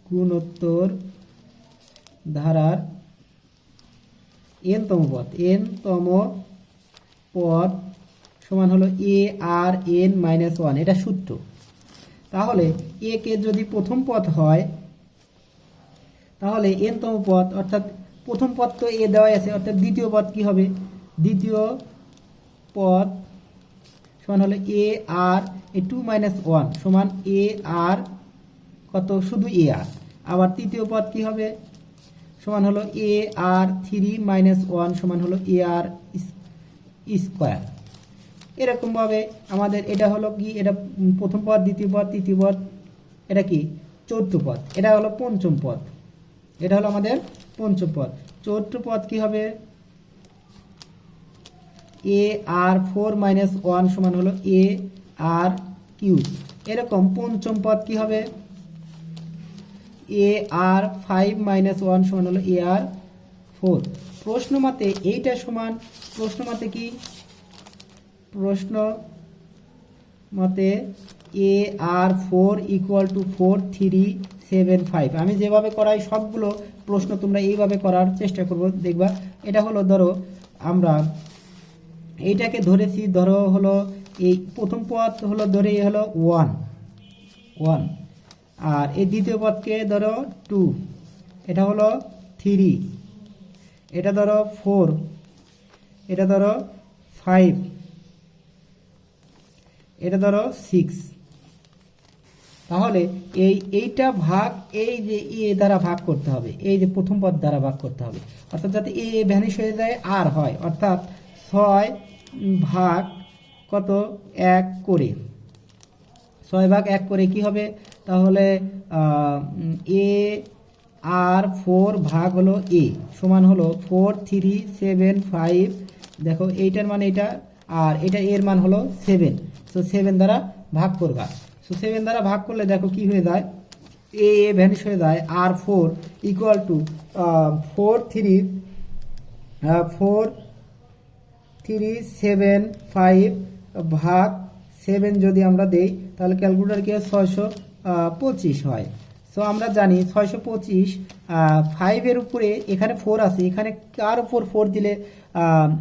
গুণোত্তর ধারার n-তম পদ সমান হলো a r n - 1, এটা সূত্র। তাহলে a কে যদি প্রথম পদ হয়, তাহলে n-তম পদ, অর্থাৎ প্রথম পদ তো a দেওয়াই আছে, অর্থাৎ দ্বিতীয় পদ কি হবে? দ্বিতীয় পদ সমান হলো a r 2 - 1 সমান a r কত? শুধু a r। আবার তৃতীয় পদ কি হবে? সমান হলো a r 3 - 1 সমান হলো a r স্কয়ার। এরকমভাবে আমাদের এটা হলো কি, এটা প্রথম পদ, দ্বিতীয় পদ, তৃতীয় পদ, এটা কি চতুর্থ পদ, এটা হলো পঞ্চম পদ, এটা হলো আমাদের পঞ্চম পদ। চতুর্থ পদ কি হবে? a r 4 - 1 সমান হলো a r কিউব। এরকম পঞ্চম পদ কি হবে? a r 5 - 1 সমান হলো a r 4। প্রশ্ন মতে এইটা সমান, প্রশ্ন মতে a r 4 ইকুয়াল টু 4 3 7 5। আমি যেভাবে করাই সবগুলো প্রশ্ন তোমরা এইভাবে করার চেষ্টা করবো, দেখবা। এটা হলো, ধরো আমরা এইটাকে ধরেছি, ধরো হলো এই প্রথম পদ হলো ধরে হলো 1, আর এই দ্বিতীয় পদকে ধরো 2, এটা হলো 3, এটা ধরো 4, এটা ধরো 5, এটা ধরো 6। তাহলে এইটা ভাগ, এই যে এ দ্বারা ভাগ করতে হবে, এই যে প্রথম পদ দ্বারা ভাগ করতে হবে, অর্থাৎ যাতে এ ভ্যানিশ হয়ে যায় আর হয়, অর্থাৎ 6 ভাগ কত? 1 করে, 6 ভাগ 1 করে কি হবে? তাহলে a r 4 ভাগ হলো a সমান হলো 4 3 7 5। দেখো এইটার মান এটা, আর এটা এর মান হলো 7, তো 7 দ্বারা ভাগ করবা। সো 7 দ্বারা ভাগ করলে দেখো কি হয়ে যায়, এ ভ্যানিশ হয়ে যায়, আর 4 ইকুয়াল টু 4,3,7,5 ভাগ 7 যদি আমরা দেই তাহলে ক্যালকুলেটর কি 625 হয়। সো আমরা জানি 625 5 উপরে এখানে 4 আছে, এখানে কার উপর 4 দিলে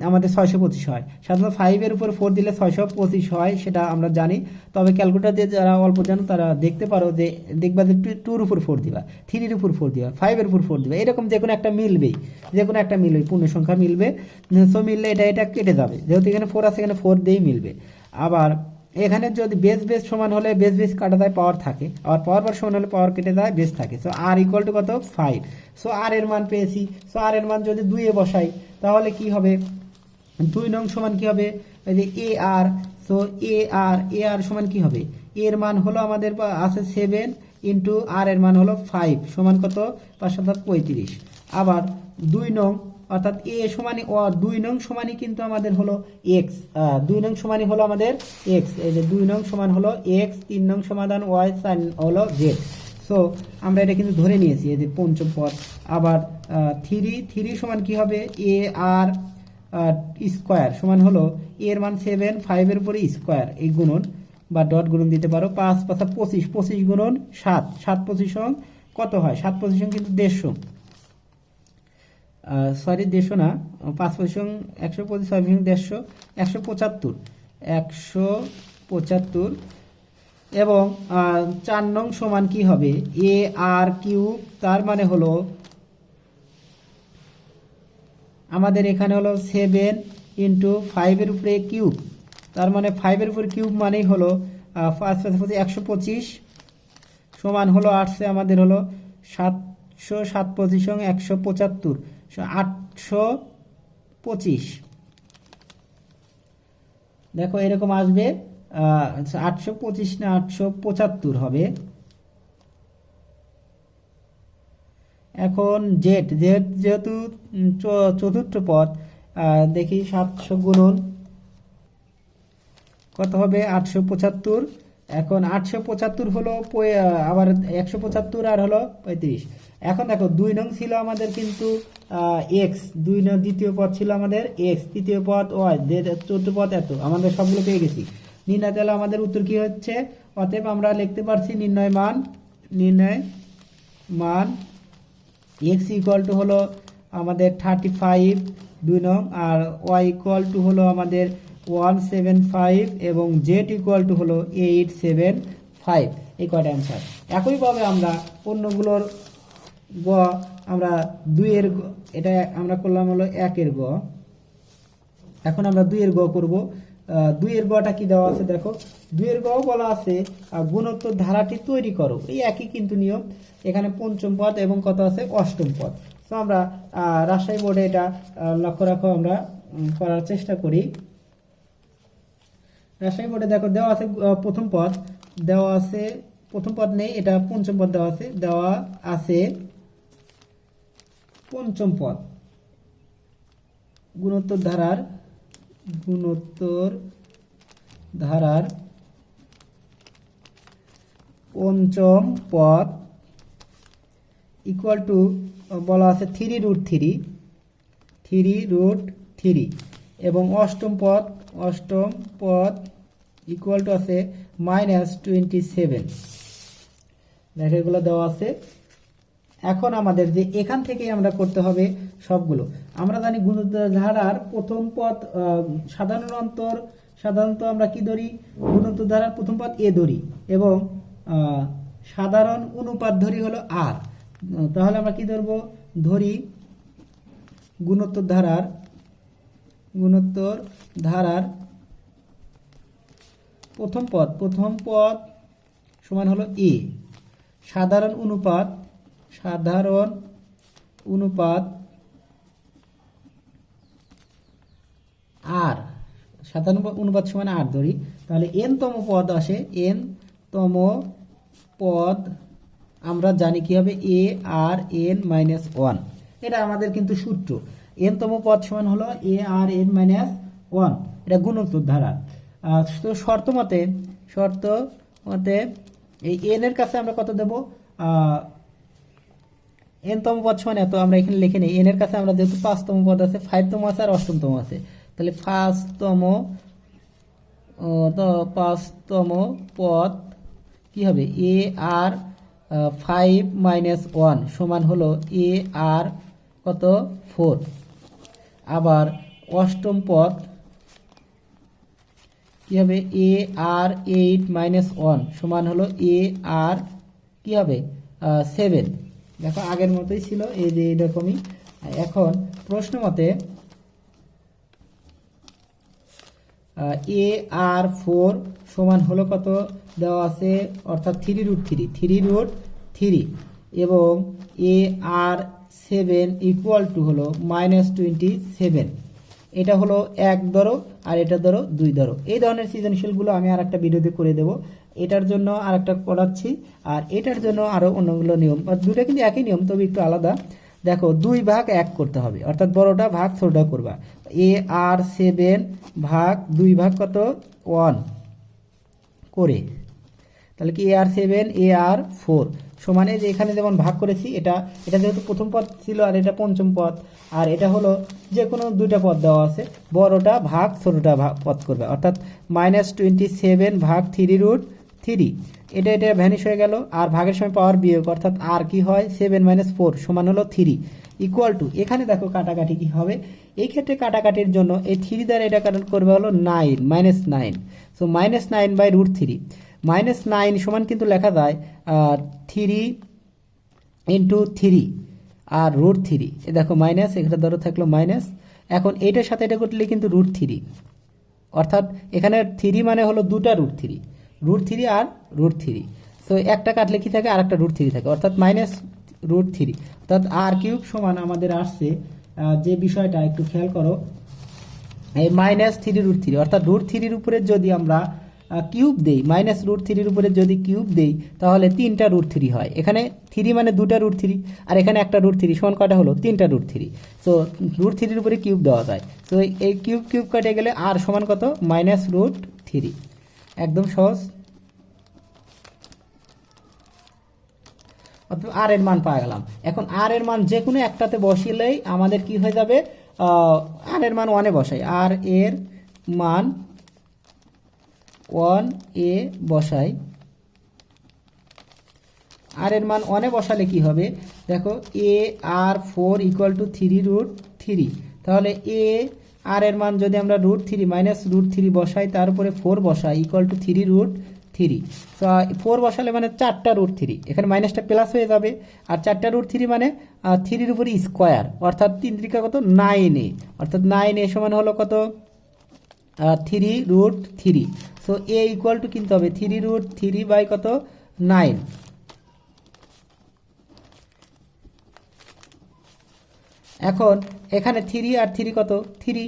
আমাদের 625 হয়। সাধারণত 5 উপর 4 দিলে 625 হয়, সেটা আমরা জানি। তবে ক্যালকুলেটর দিয়ে যারা অল্প জানো তারা দেখতে পারো যে দেখবা যে 2 উপর 4 দিবা, 3 উপর 4 দিবা, 5 উপর 4 দিবা, এরকম যে কোনো একটা মিলবেই, পূর্ণ সংখ্যা মিলবে। সো মিললে এটা কেটে যাবে, যেহেতু এখানে 4 আছে এখানে 4 দিয়েই মিলবে। আবার এখানে যদি বেস সমান হলে বেস কাটা যায়, পাওয়ার থাকে, আর পাওয়ার সমান হলে পাওয়ার কেটে যায়, বেস থাকে। সো আর ইকুয়াল টু কত 5। সো আর এর মান পেয়েছি। সো আর এর মান যদি 2 এ বসাই তাহলে কি হবে, 2 নং সমান কি হবে, এই যে এ আর। সো এ আর সমান কি হবে, এর মান হলো আমাদের আছে 7 ইন্টু আর এর মান হলো 5 সমান কত 5 7 35। আবার 2 নং অর্থাৎ এ সমানই 2 নং সমানই কিন্তু আমাদের হলো এক্স, 2 নং সমানই হলো আমাদের এক্স। এই যে 2 নং সমান হলো এক্স, 3 নং সমাধান ওয়াই, 4 হলো জেড। সো আমরা এটা কিন্তু ধরে নিয়েছি, এই যে পঞ্চম পদ। আবার 3 সমান কি হবে, এ আর স্কোয়ার সমান হলো এর মান 7, 5 এর উপরে স্কোয়ার, এই গুণন বা ডট গুণন দিতে পারো। 5 5 25, 25 গুণন 7, 7 25 কত হয়, 7 25 কিন্তু 150, সরি 150 না, 5 25 125, 6 25 150, 175। এবং 4 নং সমান কি হবে, এ আর কিউব, তার মানে হলো আমাদের এখানে হলো 7 ইন্টু 5 এর উপরে কিউব, তার মানে 5 এর উপরে কিউব মানেই হলো 5 5 125 সমান হলো আসছে আমাদের হলো 707 25 175, 825। দেখো এরকম আসবে, 825 না 875 হবে। এখন জেড যেহেতু চতুর্থ পদ, দেখি 700 গুণন কত হবে 875। এখন 875 হলো আবার 175 আর হলো 35। এখন দেখো 2 নং ছিল আমাদের কিন্তু এক্স, 2 নং দ্বিতীয় পদ ছিল আমাদের এক্স, তৃতীয় পদ ওয়াই, চতুর্থ পদ এত, আমাদের সবগুলো পেয়ে গেছি। নির্ণয় তাহলে আমাদের উত্তর কি হচ্ছে, অতএব আমরা লিখতে পারছি নির্ণয় মান এক্স ইকুয়াল টু হলো আমাদের 35 2 নং, আর ওয়াই ইকুয়াল টু হলো আমাদের 175 এবং জেড ইকুয়াল টু হলো 875। এই কয়টা অ্যান্সার। একইভাবে আমরা অন্যগুলোর গ, আমরা 2 এর এটা আমরা করলাম হলো 1 এর গ। এখন আমরা 2 এর গ করব। 2 এর গটা কি দেওয়া আছে দেখো, 2 এর গ বলা আছে গুণোত্তর ধারাটি তৈরি করো। এই একই কিন্তু নিয়ম, এখানে পঞ্চম পদ এবং কত আছে অষ্টম পদ। তো আমরা রাজশাহী বোর্ডে এটা লক্ষ্য রাখো, আমরা করার চেষ্টা করি। রাজশাহী বোর্ডে দেখো দেওয়া আছে প্রথম পদ, দেওয়া আছে প্রথম পদ নেই, এটা পঞ্চম পদ দেওয়া আছে পঞ্চম পদ। গুণোত্তর ধারার পঞ্চম পদ ইকুয়াল টু বলা আছে 3√3 এবং অষ্টম পদ ইকুয়াল টু আছে -27। দেখো এগুলো দেওয়া আছে। এখন আমাদের যে এখান থেকে আমরা করতে হবে সবগুলো। আমরা জানি গুণোত্তর ধারার প্রথম পদ সাধারণত আমরা কি ধরি, গুণোত্তর ধারার প্রথম পদ এ ধরি এবং সাধারণ অনুপাত ধরি হলো আর। তাহলে আমরা কি ধরি গুণোত্তর ধারার প্রথম পদ সমান হলো এ, সাধারণ অনুপাত আর, সাধারণ অনুপাত সমান আর ধরি, তাহলে n তম পদ আসে, n তম পদ আমরা জানি কি হবে a r n - 1। এটা আমাদের কিন্তু সূত্র, n তম পদ সমান হলো a r n - 1, এটা গুণোত্তর ধারা। তো শর্ত শর্ত মতে এই এন এর কাছে আমরা কত দেব, এন তম পদ সমান এত, আমরা এখানে লিখে নিই। এন এর কাছে আমরা যেহেতু 5তম পদ আছে, 5তম আছে আর 8তম আছে, তাহলে 5তম পদ কি হবে, এ আর 5 মাইনাস 1 সমান হলো এ আর কত 4। আবার 8ম পদ কি হবে, এ আর 8 মাইনাস 1 সমান হলো এ আর কি হবে 7। দেখো আগের মতোই ছিল, এই যে এরকমই। এখন প্রশ্ন মতে এ আর 4 সমান হলো কত দেওয়া আছে, অর্থাৎ 3√3 এবং এ আর 7 ইকুয়াল টু হলো -27। এটা হলো 1 ধরো আর এটা ধরো 2 ধরো। এই ধরনের সৃজনশীলগুলো আমি আর একটা ভিডিওতে করে দেব। এটার জন্য আর একটা করাচ্ছি, আর এটার জন্য আরও অন্যগুলো নিয়ম, দুটো কিন্তু একই নিয়ম তবে একটু আলাদা। দেখো 2 ভাগ 1 করতে হবে, অর্থাৎ বড়টা ভাগ ছোটটা করবা। এ আর 7 ভাগ 2 ভাগ কত 1 করে, তাহলে কি এ আর 7 এ আর 4 সমানে যে এখানে যেমন ভাগ করেছি, এটা যেহেতু প্রথম পদ ছিল আর এটা পঞ্চম পদ, আর এটা হলো যে কোনো দুইটা পদ দেওয়া আছে, বড়টা ভাগ ছোটটা পদ করবে, অর্থাৎ -27 ভাগ 3√3। এটা ভ্যানিশ হয়ে গেল, আর ভাগের সময় পাওয়ার বিয়োগ, অর্থাৎ আর কি হয় 7 - 4 সমান হলো 3 ইকুয়াল টু, এখানে দেখো কাটাকাটি কি হবে, এই ক্ষেত্রে কাটাকাটির জন্য এই 3 দ্বারা এটা কাটা করবে হলো 9 -9, সো -9/√3। -9 সমান কিন্তু লেখা যায় 3 × 3 আর √3। দেখো মাইনাস, এখানে ধরো থাকলো মাইনাস। এখন এইটার সাথে এটা করলে কিন্তু √3, অর্থাৎ এখানে 3 মানে হলো দুটা √3 আর √3। তো একটা কাটলে কি থাকে, আর একটা √3 থাকে, অর্থাৎ -√3, অর্থাৎ r³ সমান আমাদের আসছে যে বিষয়টা একটু খেয়াল করো, এই -3√3, অর্থাৎ √3 উপরে যদি আমরা কিউব দেই, -√3 উপরে যদি কিউব দেই তাহলে 3টা √3 হয়। এখানে 3 মানে দুটা √3 আর এখানে একটা √3 সমান কয়টা হলো 3টা √3। তো √3 উপরে কিউব দেওয়া যায়, তো এই কিউব কেটে গেলে আর সমান কত -√3, একদম সহজ। অর্থাৎ আর এর মান পাওয়া গেলাম। এখন আর এর মান যে কোনো একটাতে বসিলেই আমাদের কি হয়ে যাবে, আর এর মান 1-এ বসাই, আর এর মান 1-এ বসাই, আর এর মান 1-এ বসালে কি হবে, দেখো এ আর 4 ইকুয়াল টু 3√3, তাহলে এ আর এর মান যদি আমরা √3 -√3 বসাই, তার উপরে 4 বসাই ইকুয়াল টু 3√3, তো 4 বসালে মানে 4টা √3, এখানে মাইনাসটা প্লাস হয়ে যাবে, আর 4টা √3 মানে 3-এর উপরে স্কোয়ার, অর্থাৎ 3 × 3 কত 9, অর্থাৎ 9 সমান হলো কত 3√3। সো এ ইকুয়াল টু কিনতে হবে 3√3 বাই কত 9। এখন এখানে 3 আর 3 কত 3,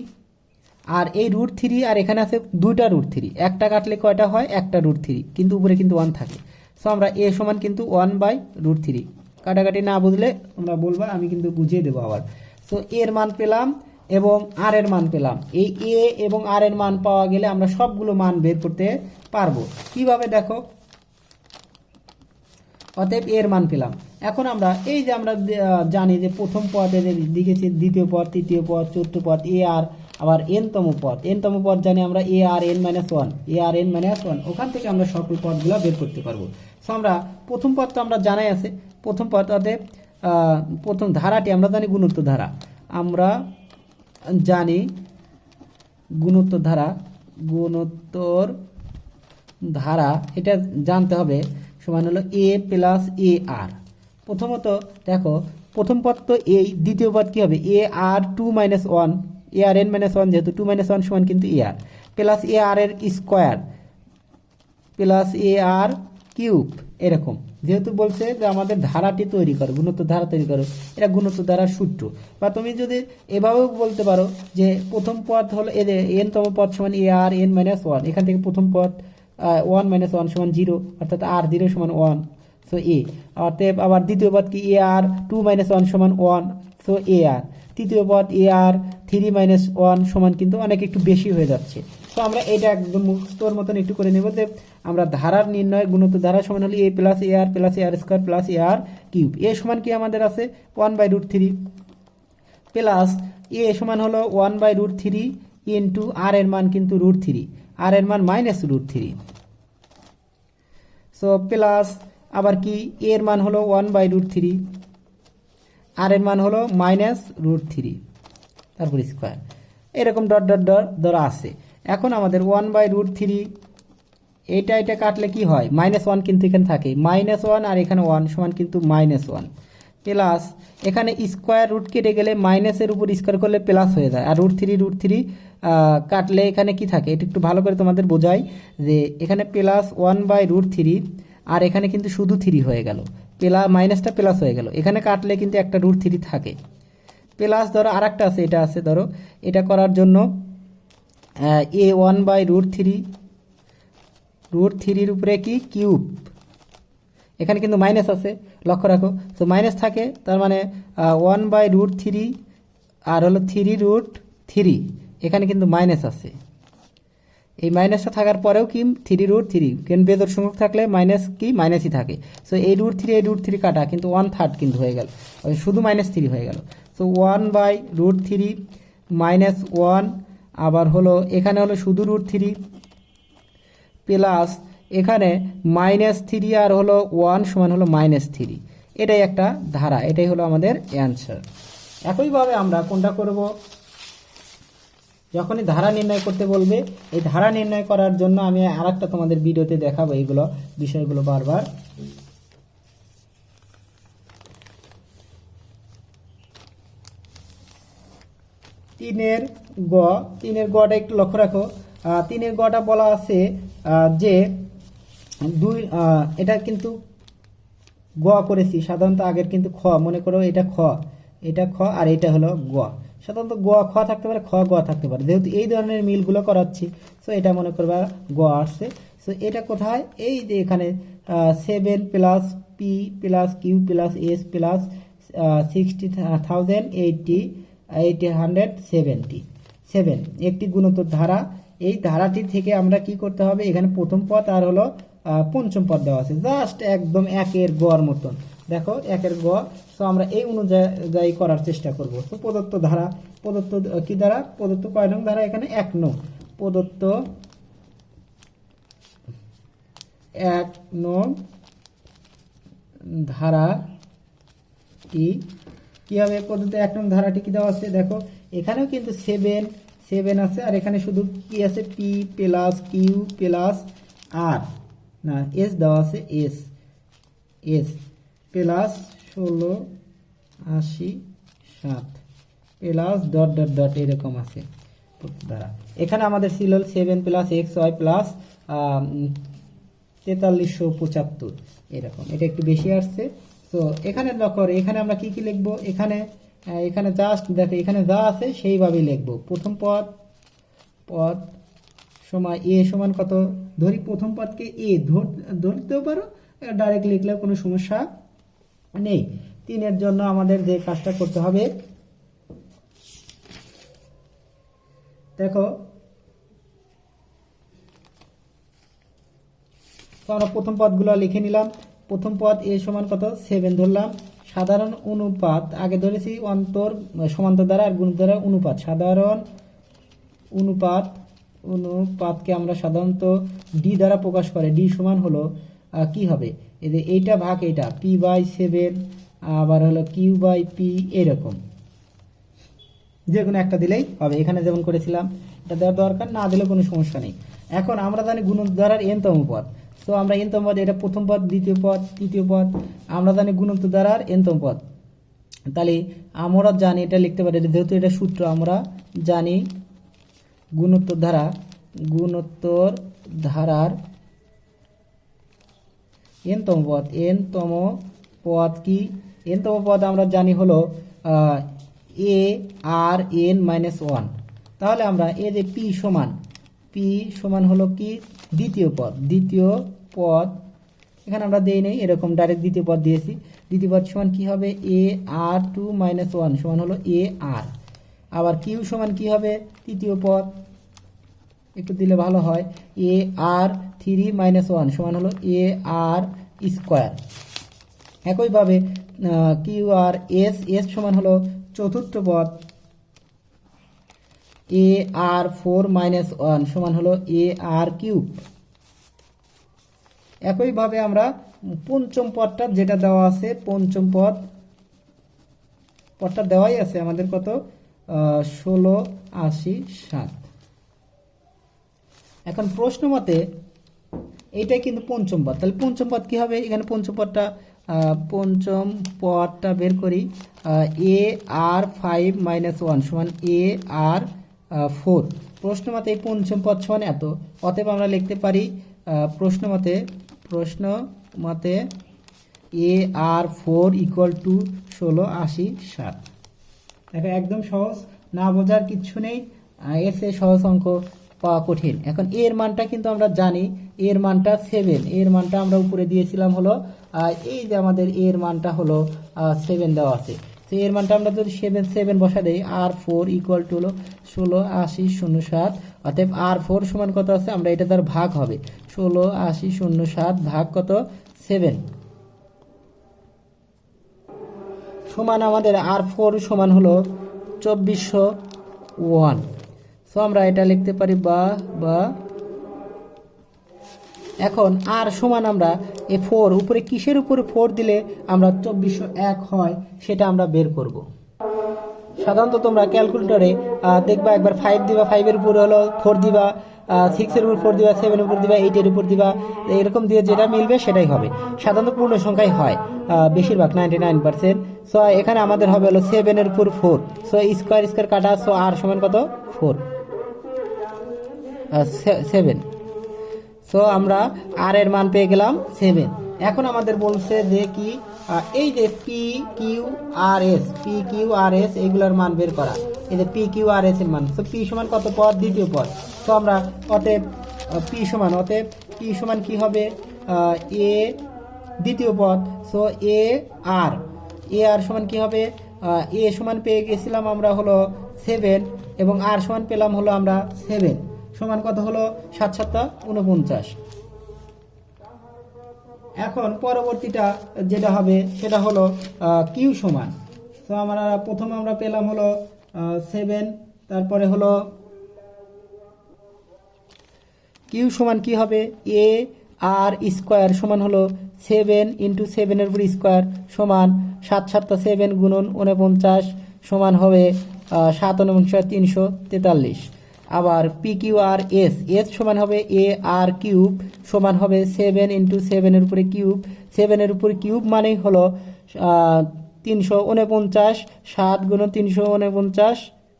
আর এই √3 আর এখানে আছে দুইটা √3, একটা কাটলে কয়টা হয়, একটা √3, কিন্তু উপরে কিন্তু 1 থাকে। সো আমরা এ সমান কিন্তু 1/√3, কাটাকাটি না বুঝলে তোমরা বলবা, আমি কিন্তু বুঝিয়ে দেবো আবার। সো এর মান পেলাম এবং আর এর মান পেলাম। এই এ এবং আর এর মান পাওয়া গেলে আমরা সবগুলো মান বের করতে পারবো। কিভাবে দেখো, অতএব এর মান পেলাম। এখন আমরা এই যে আমরা জানি যে প্রথম পদে লিখেছি, দ্বিতীয় পদ, তৃতীয় পদ, চতুর্থ পদ, এ আর, আবার এনতম পদ জানি আমরা এ আর n-1, ওখান থেকে আমরা সকল পদগুলো বের করতে পারবো। সো আমরা প্রথম পদ তো আমরা জানাই আছে, প্রথম পদ অতএব প্রথম ধারাটি আমরা জানি গুণোত্তর ধারা, আমরা জানি গুণোত্তর ধারা, এটা জানতে হবে, সমান হলো a প্লাস এ আর। প্রথমত দেখো প্রথম পদ তো এই, দ্বিতীয় পদ কি হবে এ আর 2-1, এ আর n-1, যেহেতু 2-1 সমান কিন্তু এ আর, প্লাস এ আর এর square plus a r cube, এরকম। যেহেতু বলছে যে আমাদের ধারাটি তৈরি করো, গুণোত্তর ধারা তৈরি করো, এটা গুণোত্তর ধারার সূত্র। বা তুমি যদি এভাবেও বলতে পারো যে প্রথম পদ হলো n-তম পদ সমান এ আর n-1, এখান থেকে প্রথম পদ 1-1 সমান 0, অর্থাৎ আর 0 সমান 1, সো এ। অতএব আবার দ্বিতীয় পদ কি এ আর 2-1 সমান 1, সো এ আর। তৃতীয় পদ এ আর 3-1 সমান কিন্তু অনেক একটু বেশি হয়ে যাচ্ছে, তো আমরা এটা একদম মুখস্থর মতন একটু করে নেব যে আমরা ধারার নির্ণয় গুণোত্তর ধারা সমান হলো a plus a r plus a r square plus a r cube. A সমান কি আমাদের আছে 1/√3 প্লাস এ সমান হলো 1/√3 ইন্টু আর এর মান কিন্তু √3, আর এর মান -√3। সো প্লাস আবার কি এর মান হলো 1/√3, আর এর মান হলো -√3, তারপর স্কোয়ার, এরকম ডট ডট ডট ধরা আছে। এখন আমাদের 1/√3 এটা কাটলে কি হয় -1 কিন্তু এখানে থাকে, -1 আর এখানে 1 সমান কিন্তু -1 প্লাস এখানে স্কোয়ার রুট কেটে গেলে মাইনাসের উপর স্কোয়ার করলে প্লাস হয়ে যায়, আর √3 কাটলে এখানে কি থাকে এটা একটু ভালো করে তোমাদের বোঝাই যে এখানে প্লাস 1/√3 আর এখানে কিন্তু শুধু 3 হয়ে গেল, মাইনাসটা প্লাস হয়ে গেল, এখানে কাটলে কিন্তু একটা √3 থাকে। প্লাস ধরো আর একটা আছে, এটা আছে ধরো, এটা করার জন্য এ 1/√3 উপরে কি কিউব, এখানে কিন্তু মাইনাস আছে লক্ষ্য রাখো, তো মাইনাস থাকে তার মানে 1/√3 আর হলো 3√3, এখানে কিন্তু মাইনাস আছে, এই মাইনাসটা থাকার পরেও কি 3√3, কারণ বেজোড় সংখ্যক থাকলে মাইনাস কি মাইনাসই থাকে। সো এই √3 কাটা কিন্তু 1/3 কিন্তু হয়ে গেল, শুধু -3 হয়ে গেল। সো 1/√3 -1 আবার হলো এখানে হলো শুধু √3 প্লাস এখানে -3 আর হলো 1 সমান হলো -3, এটাই একটা ধারা, এটাই হলো আমাদের অ্যান্সার। একইভাবে আমরা কোনটা করব, যখনই ধারা নির্ণয় করতে বলবে এই ধারা নির্ণয় করার জন্য আমি আরেকটা তোমাদের ভিডিওতে দেখাবো এইগুলো বিষয়গুলো বারবার। তিনের গটা একটু লক্ষ্য রাখো, তিনের গটা বলা আছে যে এটা কিন্তু গ করেছি সাধারণত, আগের কিন্তু খ, মনে করো এটা খ আর এটা হলো গ, সাধারণত গ খ থাকতে পারে, খ গ থাকতে পারে, যেহেতু এই ধরনের মিলগুলো করাচ্ছি সো এটা মনে করবা গ আসছে। সো এটা কোথায়, এই যে এখানে 7 plus p plus q plus s plus 60,080,877 একটি গুণোত্তর ধারা। এই ধারাটি থেকে আমরা কি করতে হবে, এখানে প্রথম পদ আর হলো পঞ্চম পদ দেওয়া আছে, জাস্ট একদম একের গড় মতন, দেখো একের গ। সো আমরা এই অনুযায়ী করার চেষ্টা করব। তো প্রদত্ত ধারা, প্রদত্ত কি ধারা, প্রদত্ত কয় নং ধারা, এখানে 1 নং প্রদত্ত 1 নং ধারাটি কি হবে, প্রদত্ত 1 নং ধারাটি কি দেওয়া আছে, দেখো এখানেও কিন্তু 7 আছে, আর এখানে শুধু কি আছে পি প্লাস কিউ প্লাস আর না এস দেওয়া আছে, S plus 16,80,7 plus dot dot dot এরকম আছে দ্বারা। এখানে আমাদের ছিল 7 প্লাস এক্স ওয়াই প্লাস 4375 এরকম, এটা একটু বেশি আসছে। তো এখানে লক্ষ্য, এখানে আমরা কি লিখবো, এখানে জাস্ট দেখো এখানে যা আছে সেইভাবেই লিখবো। প্রথম পদ সমান এ সমান কত ধরি, প্রথম পদকে এ ধরতেও পারো, ডাইরেক্ট লিখলেও কোনো সমস্যা নেই। 3 এর জন্য আমাদের যে কাজটা করতে হবে, দেখো তো আমরা প্রথম পদগুলো লিখে নিলাম। প্রথম পদ এ সমান কত 7 ধরলাম, সাধারণ অনুপাত আগে ধরেছি সমান্তর দ্বারা আর গুণ দ্বারা অনুপাত, সাধারণ অনুপাতকে আমরা সাধারণত ডি দ্বারা প্রকাশ করে, ডি সমান হলো কি হবে, এই যে এইটা ভাগ এইটা p/7 আবার হলো q/p, এরকম যে কোনো একটা দিলেই হবে। এখানে যেমন করেছিলাম এটা দেওয়ার দরকার না দিলে কোনো সমস্যা নেই। এখন আমরা জানি গুণোত্তর n-তম পদ, তো আমরা n-তম পদ, এটা প্রথম পদ দ্বিতীয় পদ তৃতীয় পদ, আমরা জানি গুণোত্তর ধারার n-তম পদ, তাহলে আমরা জানি এটা লিখতে পারি, যেহেতু এটা সূত্র আমরা জানি গুণোত্তর ধারার n-তম পদ কি, n-তম পদ আমরা জানি হলো a r n-1, তাহলে আমরা এই যে p সমান হলো কি দ্বিতীয় পদ, এখানে আমরা দেই নেই, এরকম ডাইরেক্ট দ্বিতীয় পদ দিয়েছি। দ্বিতীয় পদ সমান কি হবে, a r2-1 সমান হলো a r, আবার q সমান কি হবে তৃতীয় পদ, একটু দিলে ভালো হয়। এ আর 3 মাইনাস 1 সমান হলো এ আর স্কোয়ার। একইভাবে কিউ আর এস, এস সমান হলো চতুর্থ পদ এ আর 4 মাইনাস 1 সমান হলো এ আর কিউব। একইভাবে আমরা পঞ্চম পদটা যেটা দেওয়া আছে, পঞ্চম পদটা দেওয়াই আছে আমাদের কত, 1687। এখন প্রশ্ন মতে এইটাই কিন্তু পঞ্চম পদ, তাহলে পঞ্চম পদ কি হবে, এখানে পঞ্চম পদটা বের করি। এ আর 5 মাইনাস 1 সমান এ আর 4। প্রশ্ন মতে এই পঞ্চম পদ সমান এত, অতএব আমরা লিখতে পারি প্রশ্ন মতে এ আর 4 ইকুয়াল টু 1687। দেখো একদম সহজ, না বোঝার কিচ্ছু নেই, এর চেয়ে সহজ অঙ্ক পাওয়া কঠিন। এখন এর মানটা কিন্তু আমরা জানি, এর মানটা 7, এর মানটা আমরা উপরে দিয়েছিলাম হলো এই যে আমাদের এর মানটা হলো 7 দেওয়া আছে। তো এর মানটা আমরা যদি 7 বসা দেই, আর 4 ইকুয়াল টু হলো 168007। অতএব আর 4 সমান কত আছে, আমরা এটা তার ভাগ হবে 168007 ভাগ কত 7 সমান আমাদের আর 4 সমান হলো 2401। সো আমরা এটা লিখতে পারি বা এখন আর সমান আমরা এ 4 উপরে কিসের উপরে 4 দিলে আমরা 2401 হয় সেটা আমরা বের করব। সাধারণত তোমরা ক্যালকুলেটরে দেখবা একবার 5 দিবা, 5 এর উপরে হলো 4 দিবা, 6 এর উপর 4 দিবা, 7 এর উপর দিবা, 8 এর উপর দিবা, এরকম দিয়ে যেটা মিলবে সেটাই হবে। সাধারণত পূর্ণ সংখ্যাই হয় বেশিরভাগ 99%। সো এখানে আমাদের হবে হলো 7 এর উপর 4, সো স্কোয়ার কাটা, সো আর সমান কত 4 7। সো আমরা আর এর মান পেয়ে গেলাম 7। এখন আমাদের বলছে যে কি, এই যে পি কিউ আর এস এইগুলোর মান বের করা। এই যে পি কিউ আর এস এর মান, তো পি সমান কত পদ, দ্বিতীয় পদ। তো আমরা অতএব পি সমান কি হবে, এ দ্বিতীয় পদ, সো এ আর সমান কি হবে, এ সমান পেয়ে গেছিলাম আমরা হলো 7 এবং আর সমান পেলাম হলো আমরা 7 সমান কত হলো 7 7 49। এখন পরবর্তীটা যেটা হবে সেটা হলো কিউ সমান। তো আমরা প্রথমে আমরা পেলাম হলো 7, তারপরে হলো কিউ সমান কি হবে, এ আর স্কোয়ার সমান হলো 7 ইন্টু 7 এর উপর স্কোয়ার সমান 7 7 7 গুণন 49 সমান হবে 7 343। আবার পি কিউ আর এস সমান হবে এ আর কিউব সমান হবে 7 ইন্টু 7 এর উপরে কিউব, 7 এর উপরে কিউব মানেই হলো 349, 7 গুণন 349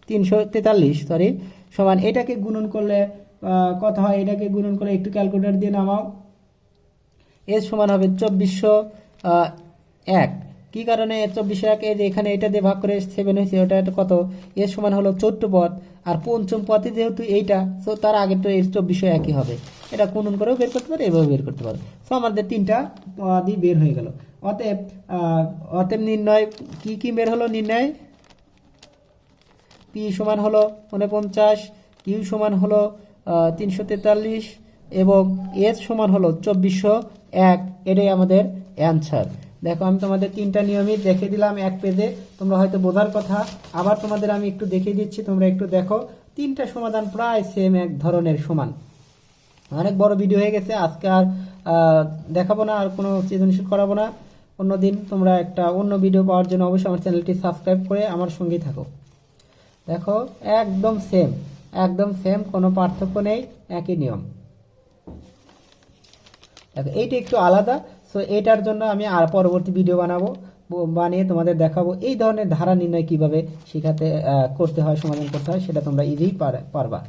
343 সমান এটাকে গুণন করলে কত হয়, এটাকে গুণন করে একটু ক্যালকুলেটর দিয়ে নামাও। এস সমান হবে 2401। কি কারণে 2401, এই যে এখানে এটা দিয়ে ভাগ করে 7 হয়েছে, ওটা কত, এর সমান হলো 14 পদ, আর পঞ্চম পদে যেহেতু এইটা, তো তার আগে তো এর 2401 হবে। এটা গুণন করেও বের করতে পারে, এভাবে বের করতে পারে। তো আমাদের 3টা পদই বের হয়ে গেল। অতএব নির্ণয় কি বের হলো, নির্ণয় পি সমান হলো 49, কিউ সমান হলো 343 এবং এস সমান হলো 2401। এটাই আমাদের অ্যান্সার। দেখো আমি তোমাদের 3টা নিয়মিত দেখে দিলাম এক পেজে, তোমরা হয়তো বোঝার কথা, আবার তোমাদের আমি একটু দেখিয়ে দিচ্ছি, তোমরা একটু দেখো। 3টা সমাধান প্রায় সেম, এক ধরনের সমান। অনেক বড় ভিডিও হয়ে গেছে, আজকে আর দেখাবো না, আর কোনো সৃজনশীল করাবো না। অন্যদিন তোমরা একটা অন্য ভিডিও পাওয়ার জন্য অবশ্যই আমার চ্যানেলটি সাবস্ক্রাইব করে আমার সঙ্গেই থাকো। দেখো একদম সেম, কোনো পার্থক্য নেই, একই নিয়ম। দেখো এইটা একটু আলাদা, সো এটার জন্য আমি আর পরবর্তী ভিডিও বানিয়ে তোমাদের দেখাবো এই ধরনের ধারা নির্ণয় কিভাবে করতে হয়, সমাধান করতে হয়, সেটা তোমরা ইজিই পারবা।